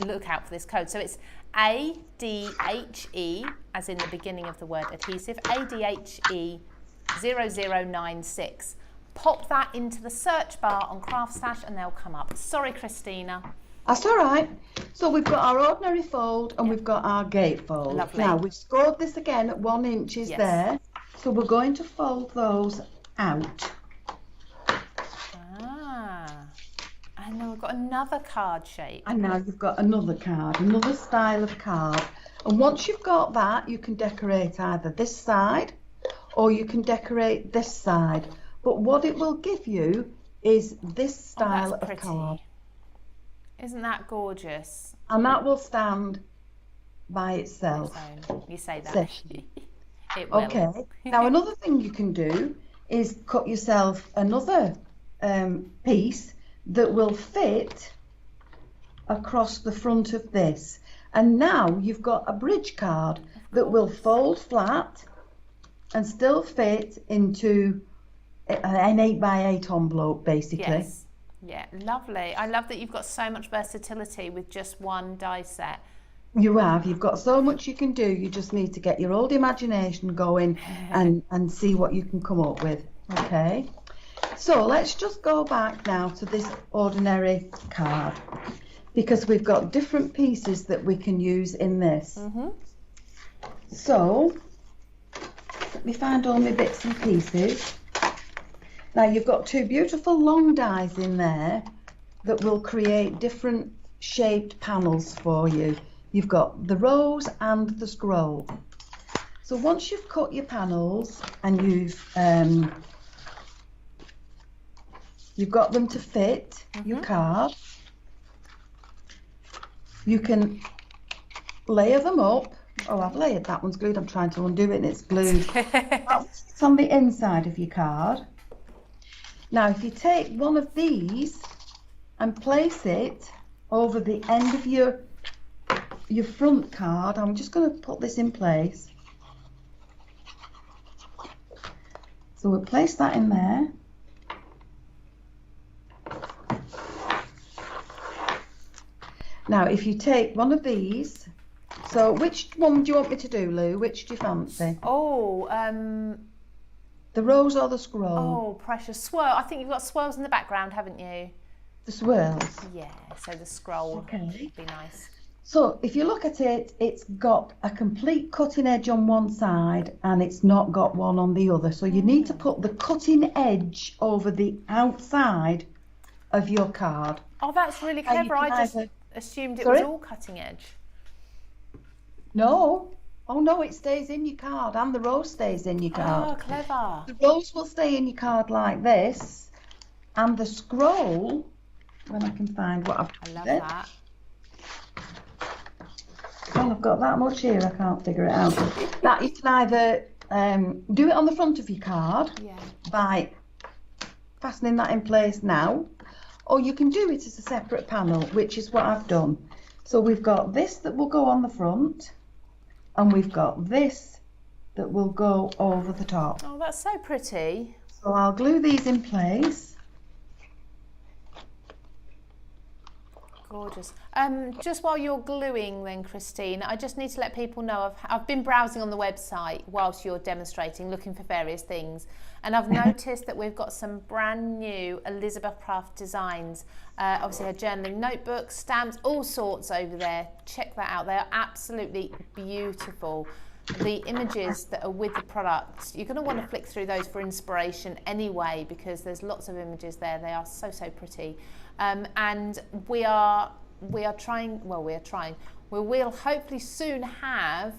look out for this code. So it's ADHE, as in the beginning of the word adhesive, ADHE 0096. Pop that into the search bar on CraftStash and they'll come up. Sorry, Christina. That's all right. So we've got our ordinary fold and we've got our gatefold. Lovely. Now we've scored this again at 1 inch there. So we're going to fold those out. And then we've got another card shape. And now you've got another card, another style of card. And once you've got that, you can decorate either this side or you can decorate this side. But what it will give you is this style of card. Isn't that gorgeous? And that will stand by itself. You say that. It will. Okay. Now another thing you can do is cut yourself another piece that will fit across the front of this. And now you've got a bridge card that will fold flat and still fit into an 8x8 envelope, basically. Yes. Yeah, lovely. I love that you've got so much versatility with just one die set. You have. You've got so much you can do. You just need to get your old imagination going and see what you can come up with. Okay. So let's just go back now to this ordinary card, because we've got different pieces that we can use in this. So let me find all my bits and pieces. Now you've got 2 beautiful long dies in there that will create different shaped panels for you. You've got the rose and the scroll. So once you've cut your panels and you've got them to fit your card, you can layer them up. Oh, I've layered, that one's glued. I'm trying to undo it and it's glued. It's on the inside of your card. Now if you take one of these and place it over the end of your front card, I'm just going to put this in place. So we'll place that in there. Now if you take one of these, so which one do you want me to do, Lou? Which do you fancy? Oh, the rose or the scroll? Oh, precious. Swirl. I think you've got swirls in the background, haven't you? The swirls? Yeah, so the scroll would be nice. So if you look at it, it's got a complete cutting edge on one side and it's not got one on the other. So you need to put the cutting edge over the outside of your card. Oh, that's really clever. I just assumed it was all cutting edge. No. Oh no, it stays in your card and the rose stays in your card. Oh, clever. The rose will stay in your card like this, and the scroll, when I can find what I've I love that. Well, I've got that much here, I can't figure it out. That you can either do it on the front of your card by fastening that in place now, or you can do it as a separate panel, which is what I've done. So we've got this that will go on the front, and we've got this that will go over the top. Oh, that's so pretty. So I'll glue these in place. Gorgeous. Just while you're gluing then, Christine, I just need to let people know I've been browsing on the website whilst you're demonstrating, looking for various things, and I've noticed that we've got some brand new Elizabeth Craft designs. Obviously her journaling notebooks, stamps, all sorts over there. Check that out. They are absolutely beautiful. The images that are with the products, you're going to want to flick through those for inspiration anyway, because there's lots of images there. They are so, so pretty. And we are trying, Well, we'll hopefully soon have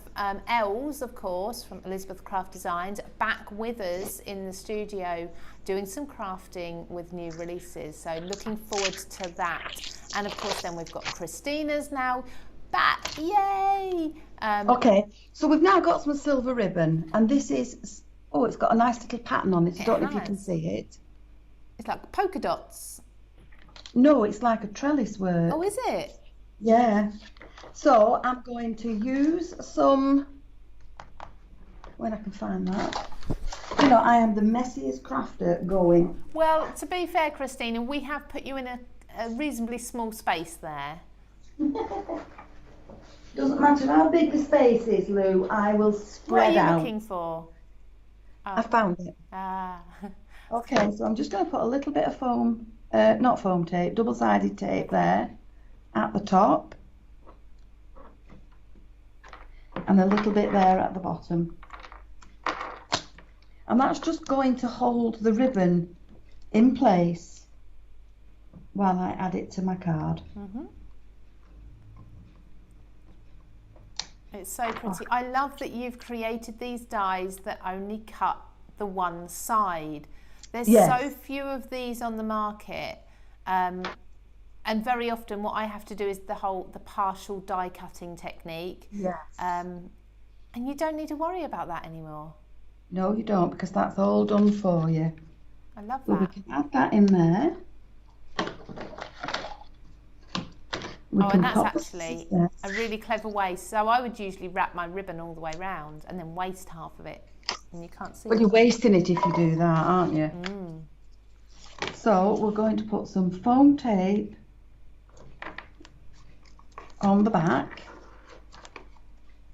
Els, of course, from Elizabeth Craft Designs, back with us in the studio doing some crafting with new releases. So looking forward to that. And of course, then we've got Christina's now back. Yay! Okay, so we've now got some silver ribbon, and this is, oh, it's got a nice little pattern on it. I don't know if you can see it. It's like polka dots. No, it's like a trellis work. Oh, is it? Yeah. So I'm going to use some, when I can find that. You know, I am the messiest crafter going. Well, to be fair, Christina, we have put you in a reasonably small space there. Doesn't matter how big the space is, Lou, I will spread out. What are you looking for? Oh. I found it. Ah. Okay, so I'm just going to put a little bit of foam, not foam tape, double-sided tape there at the top. And a little bit there at the bottom. And that's just going to hold the ribbon in place while I add it to my card. Mm-hmm. It's so pretty. I love that you've created these dies that only cut the one side. There's so few of these on the market. And very often what I have to do is the partial die cutting technique. Yes. And you don't need to worry about that anymore. No, you don't, because that's all done for you. I love that. So we can add that in there. And that's actually a really clever way. So I would usually wrap my ribbon all the way round and then waste half of it. And you can't see it. Well, you're wasting it if you do that, aren't you? Mm. So we're going to put some foam tape on the back,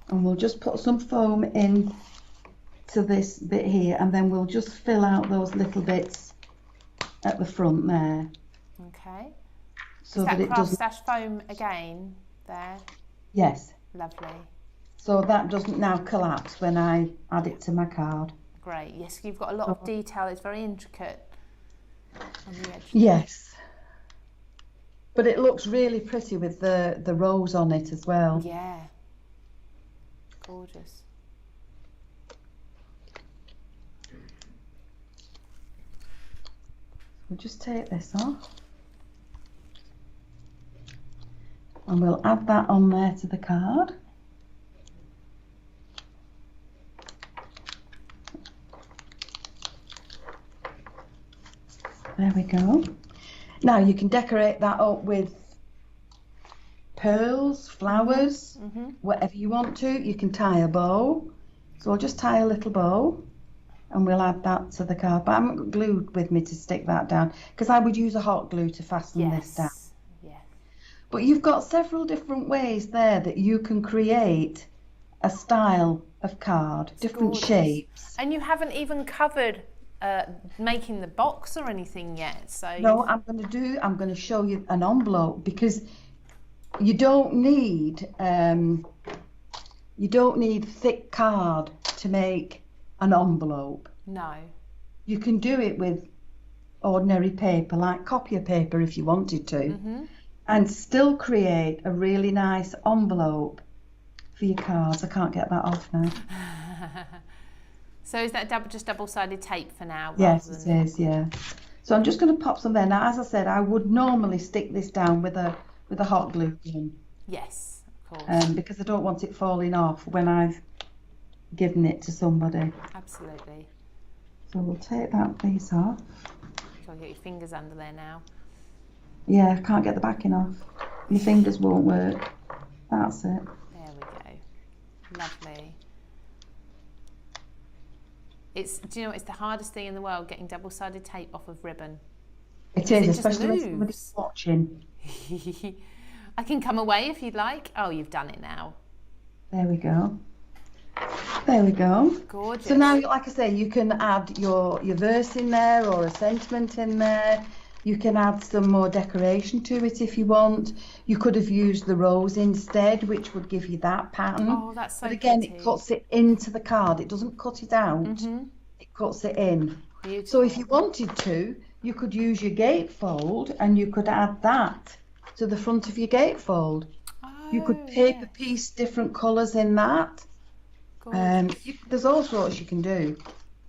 and we'll just put some foam in to this bit here, and then we'll just fill out those little bits at the front there. Okay. So is that it doesn't... CraftStash foam again there? Yes. Lovely. So that doesn't now collapse when I add it to my card. Great. Yes, you've got a lot of detail. It's very intricate on the edge. Yes. But it looks really pretty with the rose on it as well. Yeah. Gorgeous. We'll just take this off. And we'll add that on there to the card. There we go. Now you can decorate that up with pearls, flowers, whatever you want to. You can tie a bow. So I'll just tie a little bow and we'll add that to the card. But I haven't got glue with me to stick that down because I would use a hot glue to fasten this down. Yes. But you've got several different ways there that you can create a style of card, different shapes. And you haven't even covered making the box or anything yet. So no, I'm going to show you an envelope because you don't need thick card to make an envelope. No. You can do it with ordinary paper, like copier paper if you wanted to, and still create a really nice envelope for your cards. I can't get that off now. So is that just double-sided tape for now? Yes, it is, yeah. So I'm just going to pop some there. Now, as I said, I would normally stick this down with a hot glue gun. Yes, of course. Because I don't want it falling off when I've given it to somebody. Absolutely. So we'll take that piece off. You've got to get your fingers under there now. Yeah, I can't get the backing off. Your fingers won't work. That's it. There we go. Lovely. Do you know, it's the hardest thing in the world, getting double-sided tape off of ribbon. It is, especially when somebody's watching. I can come away if you'd like. Oh, you've done it now. There we go. There we go. Gorgeous. So now, like I say, you can add your verse in there or a sentiment in there. You can add some more decoration to it if you want. You could have used the rose instead, which would give you that pattern. Oh, that's so But again, pretty. it cuts it into the card. It doesn't cut it out. It cuts it in. Beautiful. So if you wanted to, you could use your gatefold and you could add that to the front of your gatefold. You could paper piece different colours in that. There's all sorts you can do.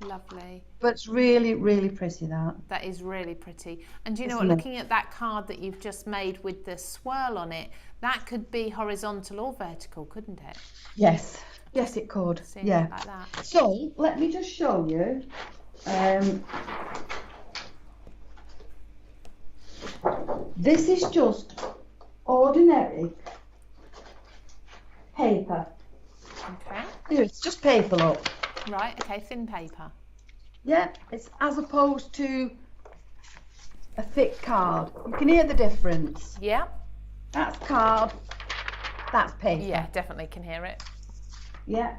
Lovely. But it's really, really pretty, that. That is really pretty. And do you know Isn't what, it? looking at that card that you've just made with the swirl on it, that could be horizontal or vertical, couldn't it? Yes. Yes, it could. Seeing Yeah. it like that. So, let me just show you. This is just ordinary paper. Okay. Here, it's just paper, look. Right, okay, thin paper. Yeah, it's as opposed to a thick card. You can hear the difference. Yeah. That's card, that's paper. Yeah, definitely can hear it. Yeah.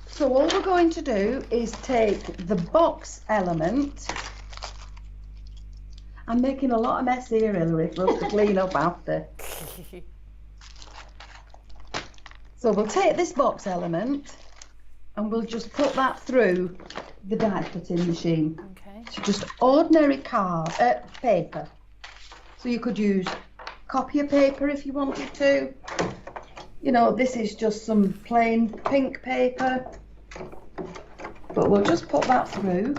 So all we're going to do is take the box element. I'm making a lot of mess here, Hilary, for us to clean up after. So we'll take this box element and we'll just put that through the die cutting machine. Okay. So just ordinary paper. So you could use copier paper if you wanted to. You know, this is just some plain pink paper. But we'll just put that through.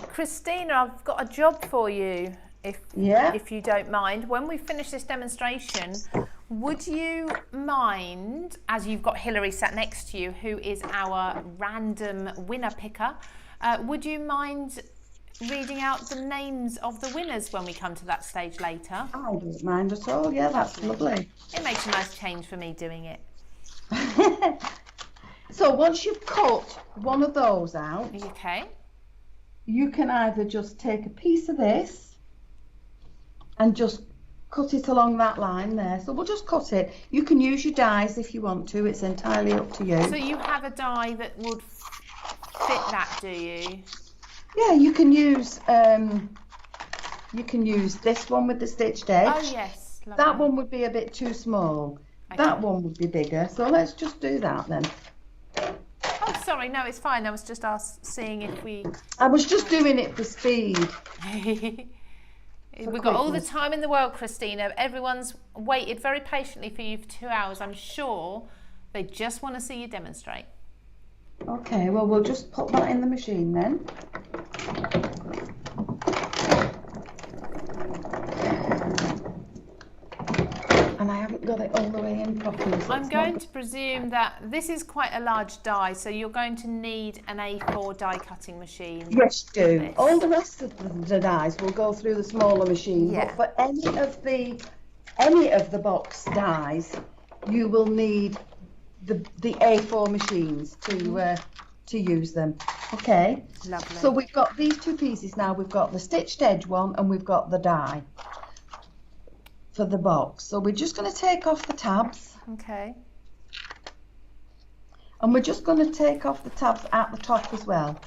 Christina, I've got a job for you, if you don't mind. When we finish this demonstration, would you mind, as you've got Hilary sat next to you, who is our random winner picker, would you mind reading out the names of the winners when we come to that stage later? I don't mind at all. Yeah, that's lovely. It makes a nice change for me doing it. So once you've cut one of those out, Okay. you can either just take a piece of this and just cut it along that line there. So we'll just cut it. You can use your dies if you want to. It's entirely up to you. So you have a die that would fit that, do you? Yeah, you can use this one with the stitched edge. Oh yes. Lovely. That one would be a bit too small. Okay. That one would be bigger. So let's just do that then. Oh, sorry. No, it's fine. I was just seeing if we. I was just doing it for speed. We've got all the time in the world, Christina. Everyone's waited very patiently for you for 2 hours. I'm sure they just want to see you demonstrate. Okay, well, we'll just put that in the machine then. And I haven't got it all the way in properly. So I'm going to presume that this is quite a large die, so you're going to need an A4 die cutting machine. Yes, you do. All the rest of the dies will go through the smaller machine. Yeah. But for any of the box dies, you will need the A4 machines to use them. Okay. Lovely. So we've got these two pieces now. We've got the stitched edge one and we've got the die for the box. So we're just going to take off the tabs. Okay. And we're just going to take off the tabs at the top as well.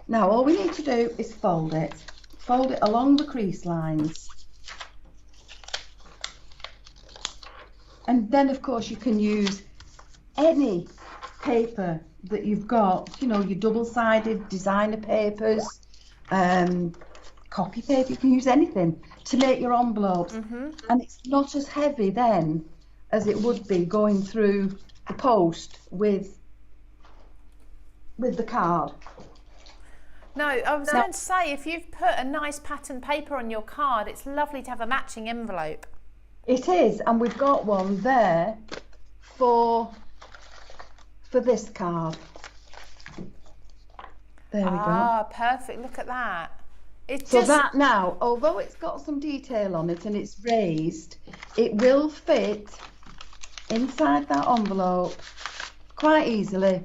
Now all we need to do is fold it. Fold it along the crease lines. And then of course you can use any paper that you've got, you know, your double-sided designer papers, copy paper, you can use anything to make your envelopes. And it's not as heavy then as it would be going through the post with the card. No, I was going to say, if you've put a nice pattern paper on your card, it's lovely to have a matching envelope. It is, and we've got one there for this card. There we go. Ah, perfect. Look at that. It's So just that now, although it's got some detail on it and it's raised, it will fit inside that envelope quite easily.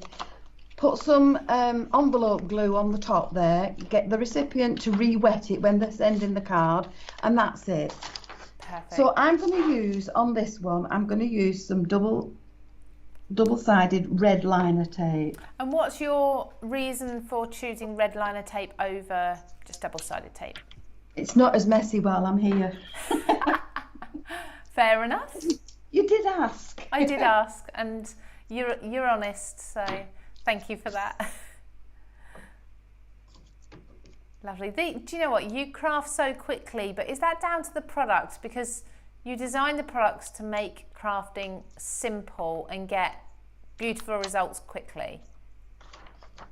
Put some envelope glue on the top there, get the recipient to re-wet it when they're sending the card, and that's it. perfect. So I'm going to use, on this one, I'm going to use some double-sided red liner tape. And what's your reason for choosing red liner tape over just double-sided tape? It's not as messy while I'm here. Fair enough. You did ask. I did ask, and you're honest, so thank you for that. Lovely. Do you know what? You craft so quickly, but is that down to the product? Because you design the products to make crafting simple and get beautiful results quickly.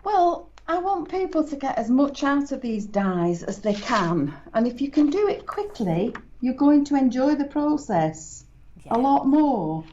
Well, I want people to get as much out of these dies as they can. And if you can do it quickly, you're going to enjoy the process a lot more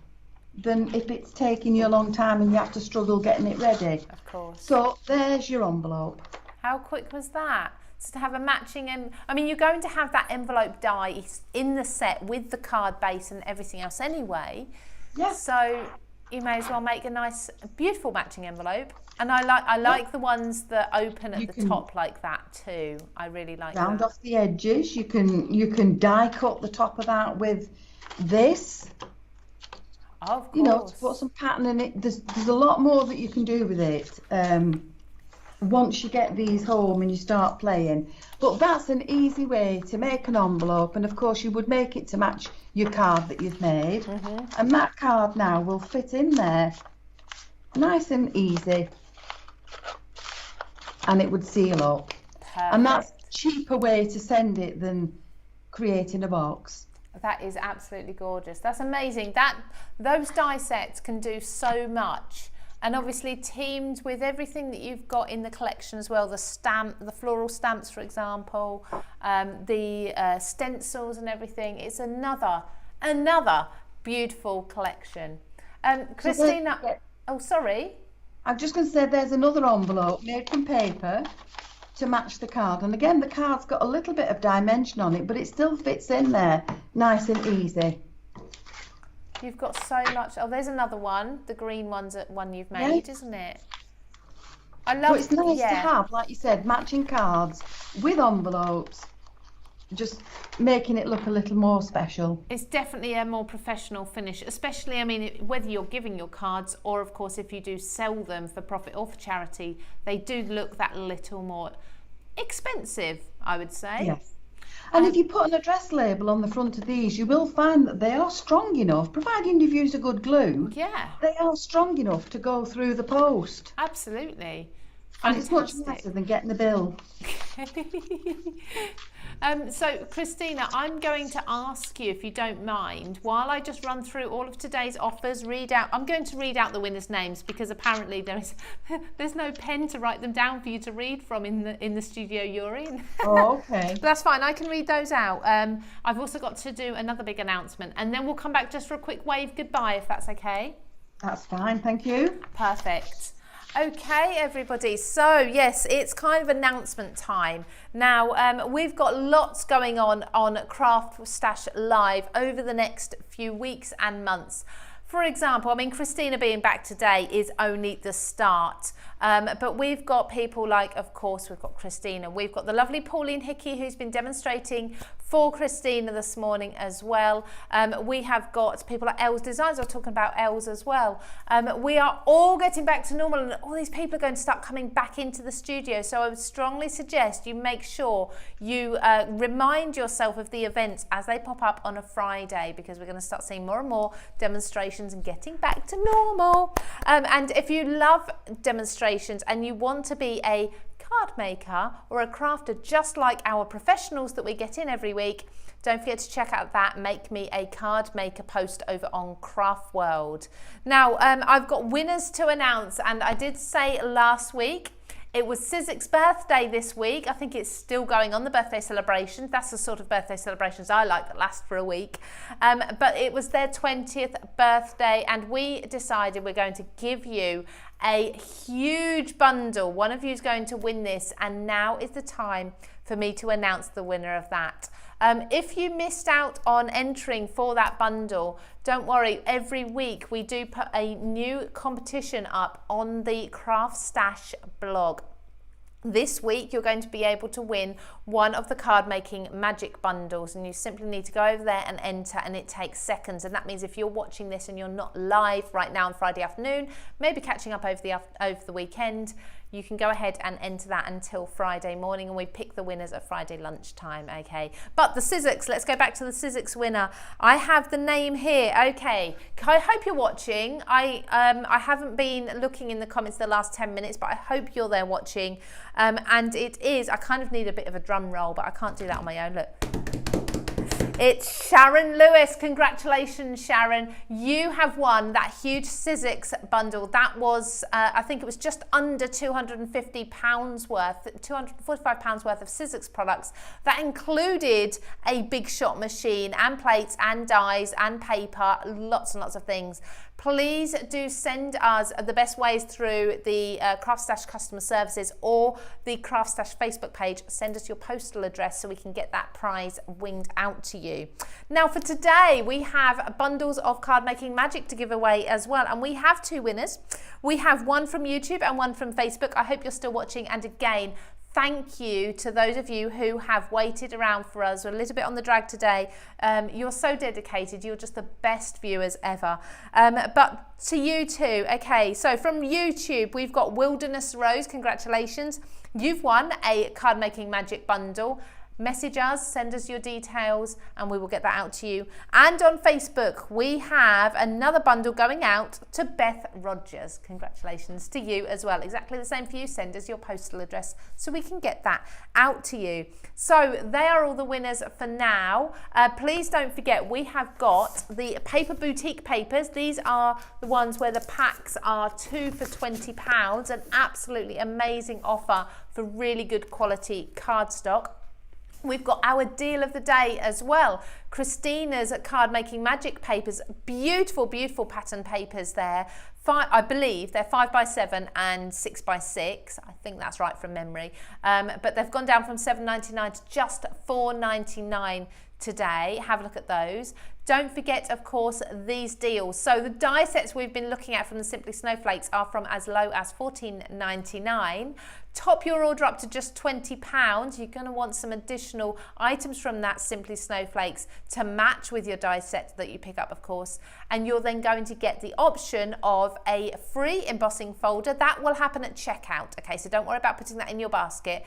than if it's taking you a long time and you have to struggle getting it ready. Of course. So there's your envelope. How quick was that? So to have a matching, I mean, you're going to have that envelope die in the set with the card base and everything else anyway. Yes. So you may as well make a nice, beautiful matching envelope. And I like the ones that open at the top like that too. I really like that. Round off the edges. You can die cut the top of that with this. Oh, of course. You know, to put some pattern in it. There's a lot more that you can do with it. Once you get these home and you start playing. But that's an easy way to make an envelope, and of course you would make it to match your card that you've made. And that card now will fit in there nice and easy, and it would seal up. Perfect. And that's a cheaper way to send it than creating a box. That is absolutely gorgeous. That's amazing. Those die sets can do so much. And obviously teamed with everything that you've got in the collection as well, the floral stamps, for example, the stencils and everything. It's another beautiful collection. Christina, oh, sorry. I'm just going to say there's another envelope made from paper to match the card. And again, the card's got a little bit of dimension on it, but it still fits in there nice and easy. You've got so much. Oh, there's another one. The green one's one you've made, isn't it? I love. But it's nice to have, like you said, matching cards with envelopes, just making it look a little more special. It's definitely a more professional finish, especially, I mean, whether you're giving your cards or, of course, if you do sell them for profit or for charity, they do look that little more expensive, I would say. Yes. And if you put an address label on the front of these, you will find that they are strong enough, providing you've used a good glue. Yeah. They are strong enough to go through the post. Absolutely. And it's much nicer than getting a bill. So, Christina, I'm going to ask you, if you don't mind, while I just run through all of today's offers, I'm going to read out the winners' names, because apparently there's no pen to write them down for you to read from in the studio you're in. Oh, okay. But that's fine. I can read those out. I've also got to do another big announcement, and then we'll come back just for a quick wave goodbye, if that's okay. That's fine. Thank you. Perfect. Okay, everybody, so yes, it's kind of announcement time. Now, we've got lots going on CraftStash Live over the next few weeks and months. For example, I mean, Christina being back today is only the start. But we've got people like, of course, we've got Christina. We've got the lovely Pauline Hickey, who's been demonstrating for Christina this morning as well. We have got people like Els Designs. I was talking about Els as well. We are all getting back to normal, and all these people are going to start coming back into the studio. So I would strongly suggest you make sure you remind yourself of the events as they pop up on a Friday, because we're going to start seeing more and more demonstrations and getting back to normal. And if you love demonstrations and you want to be a card maker or a crafter just like our professionals that we get in every week, don't forget to check out that Make Me a Card Maker post over on Craft World. Now, I've got winners to announce, and I did say last week it was Sizik's birthday this week. I think it's still going on, the birthday celebrations. That's the sort of birthday celebrations I like, that last for a week. But it was their 20th birthday, and we decided we're going to give you a huge bundle. One of you is going to win this, and now is the time for me to announce the winner of that. If you missed out on entering for that bundle, don't worry. Every week we do put a new competition up on the CraftStash blog. This week you're going to be able to win one of the card making magic bundles, and you simply need to go over there and enter, and it takes seconds. And that means if you're watching this and you're not live right now on Friday afternoon, maybe catching up over the weekend, you can go ahead and enter that until Friday morning, and we pick the winners at Friday lunchtime, okay? But the Sizzix, let's go back to the Sizzix winner. I have the name here, okay. I hope you're watching. I haven't been looking in the comments the last 10 minutes, but I hope you're there watching. And it is, I kind of need a bit of a drum roll, but I can't do that on my own, look. It's Sharon Lewis. Congratulations, Sharon. You have won that huge Sizzix bundle. That was, I think it was just under £250 worth, £245 worth of Sizzix products. That included a big shot machine and plates and dies and paper, lots and lots of things. Please do send us the best ways through the CraftStash customer services or the CraftStash Facebook page. Send us your postal address so we can get that prize winged out to you. Now for today, we have bundles of card making magic to give away as well. And we have two winners. We have one from YouTube and one from Facebook. I hope you're still watching. And again, thank you to those of you who have waited around for us. We're a little bit on the drag today. You're so dedicated. You're just the best viewers ever. But to you too. Okay, so from YouTube, we've got Wilderness Rose. Congratulations. You've won a card making magic bundle. Message us, send us your details, and we will get that out to you. And on Facebook, we have another bundle going out to Beth Rogers. Congratulations to you as well. Exactly the same for you. Send us your postal address so we can get that out to you. So they are all the winners for now. Please don't forget, we have got the Paper Boutique papers. These are the ones where the packs are 2 for £20. An absolutely amazing offer for really good quality cardstock. We've got our deal of the day as well. Christina's Card Making Magic papers, beautiful, beautiful pattern papers there. I believe they're 5x7 and 6x6. I think that's right from memory. But they've gone down from £7.99 to just £4.99 today. Have a look at those. Don't forget, of course, these deals. So the die sets we've been looking at from the Simply Snowflakes are from as low as £14.99. Top your order up to just £20. You're going to want some additional items from that Simply Snowflakes to match with your die set that you pick up, of course. And you're then going to get the option of a free embossing folder. That will happen at checkout. Okay, so don't worry about putting that in your basket.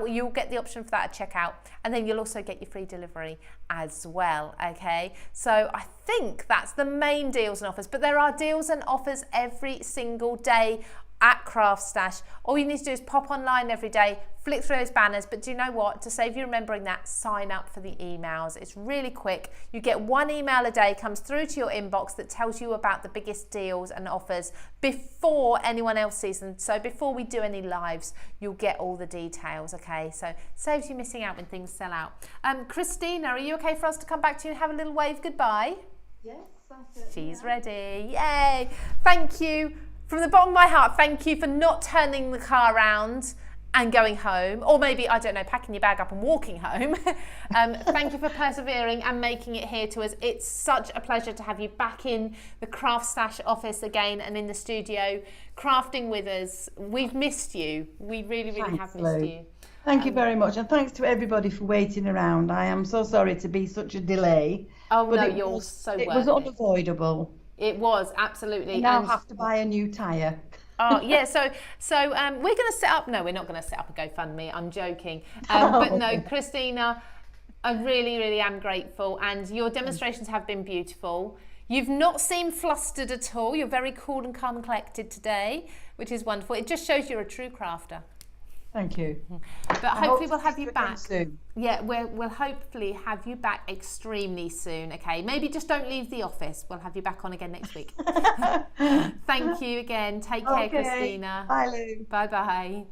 You'll get the option for that at checkout. And then you'll also get your free delivery as well. Okay, so I think that's the main deals and offers. But there are deals and offers every single day at CraftStash. All you need to do is pop online every day, flick through those banners, but do you know what? To save you remembering that, sign up for the emails. It's really quick. You get one email a day, comes through to your inbox that tells you about the biggest deals and offers before anyone else sees them. So before we do any lives, you'll get all the details, okay? So saves you missing out when things sell out. Christina, are you okay for us to come back to you and have a little wave goodbye? Yes, she's ready. Yay! Thank you. From the bottom of my heart, thank you for not turning the car around and going home, or maybe, I don't know, packing your bag up and walking home. Thank you for persevering and making it here to us. It's such a pleasure to have you back in the CraftStash office again and in the studio, crafting with us. We've missed you. We really, really have missed you. Thank you very much, and thanks to everybody for waiting around. I am so sorry to be such a delay. Oh no, you're so worth it. It was unavoidable. It was, absolutely. And now I have to buy a new tyre. Oh yeah, so we're going to set up. No, we're not going to set up a GoFundMe. I'm joking. But no, Christina, I really, really am grateful, and your demonstrations have been beautiful. You've not seemed flustered at all. You're very cool and calm and collected today, which is wonderful. It just shows you're a true crafter. Thank you. But hopefully we'll have you back soon. Yeah, we'll hopefully have you back extremely soon. Okay, maybe just don't leave the office. We'll have you back on again next week. Thank you again. Take care, Christina. Bye, Lou. Bye bye.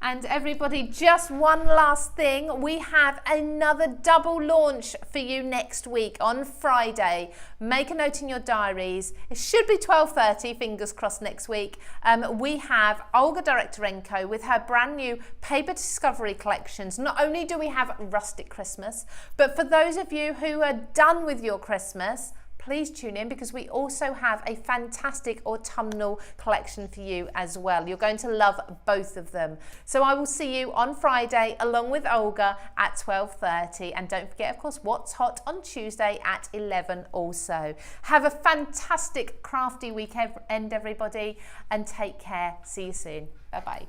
And everybody, just one last thing. We have another double launch for you next week on Friday. Make a note in your diaries. It should be 12:30, fingers crossed, next week. We have Olga Direktorenko with her brand new Paper Discovery collections. Not only do we have Rustic Christmas, but for those of you who are done with your Christmas, please tune in, because we also have a fantastic autumnal collection for you as well. You're going to love both of them. So I will see you on Friday along with Olga at 12:30. And don't forget, of course, What's Hot on Tuesday at 11 also. Have a fantastic crafty weekend, everybody, and take care. See you soon. Bye-bye.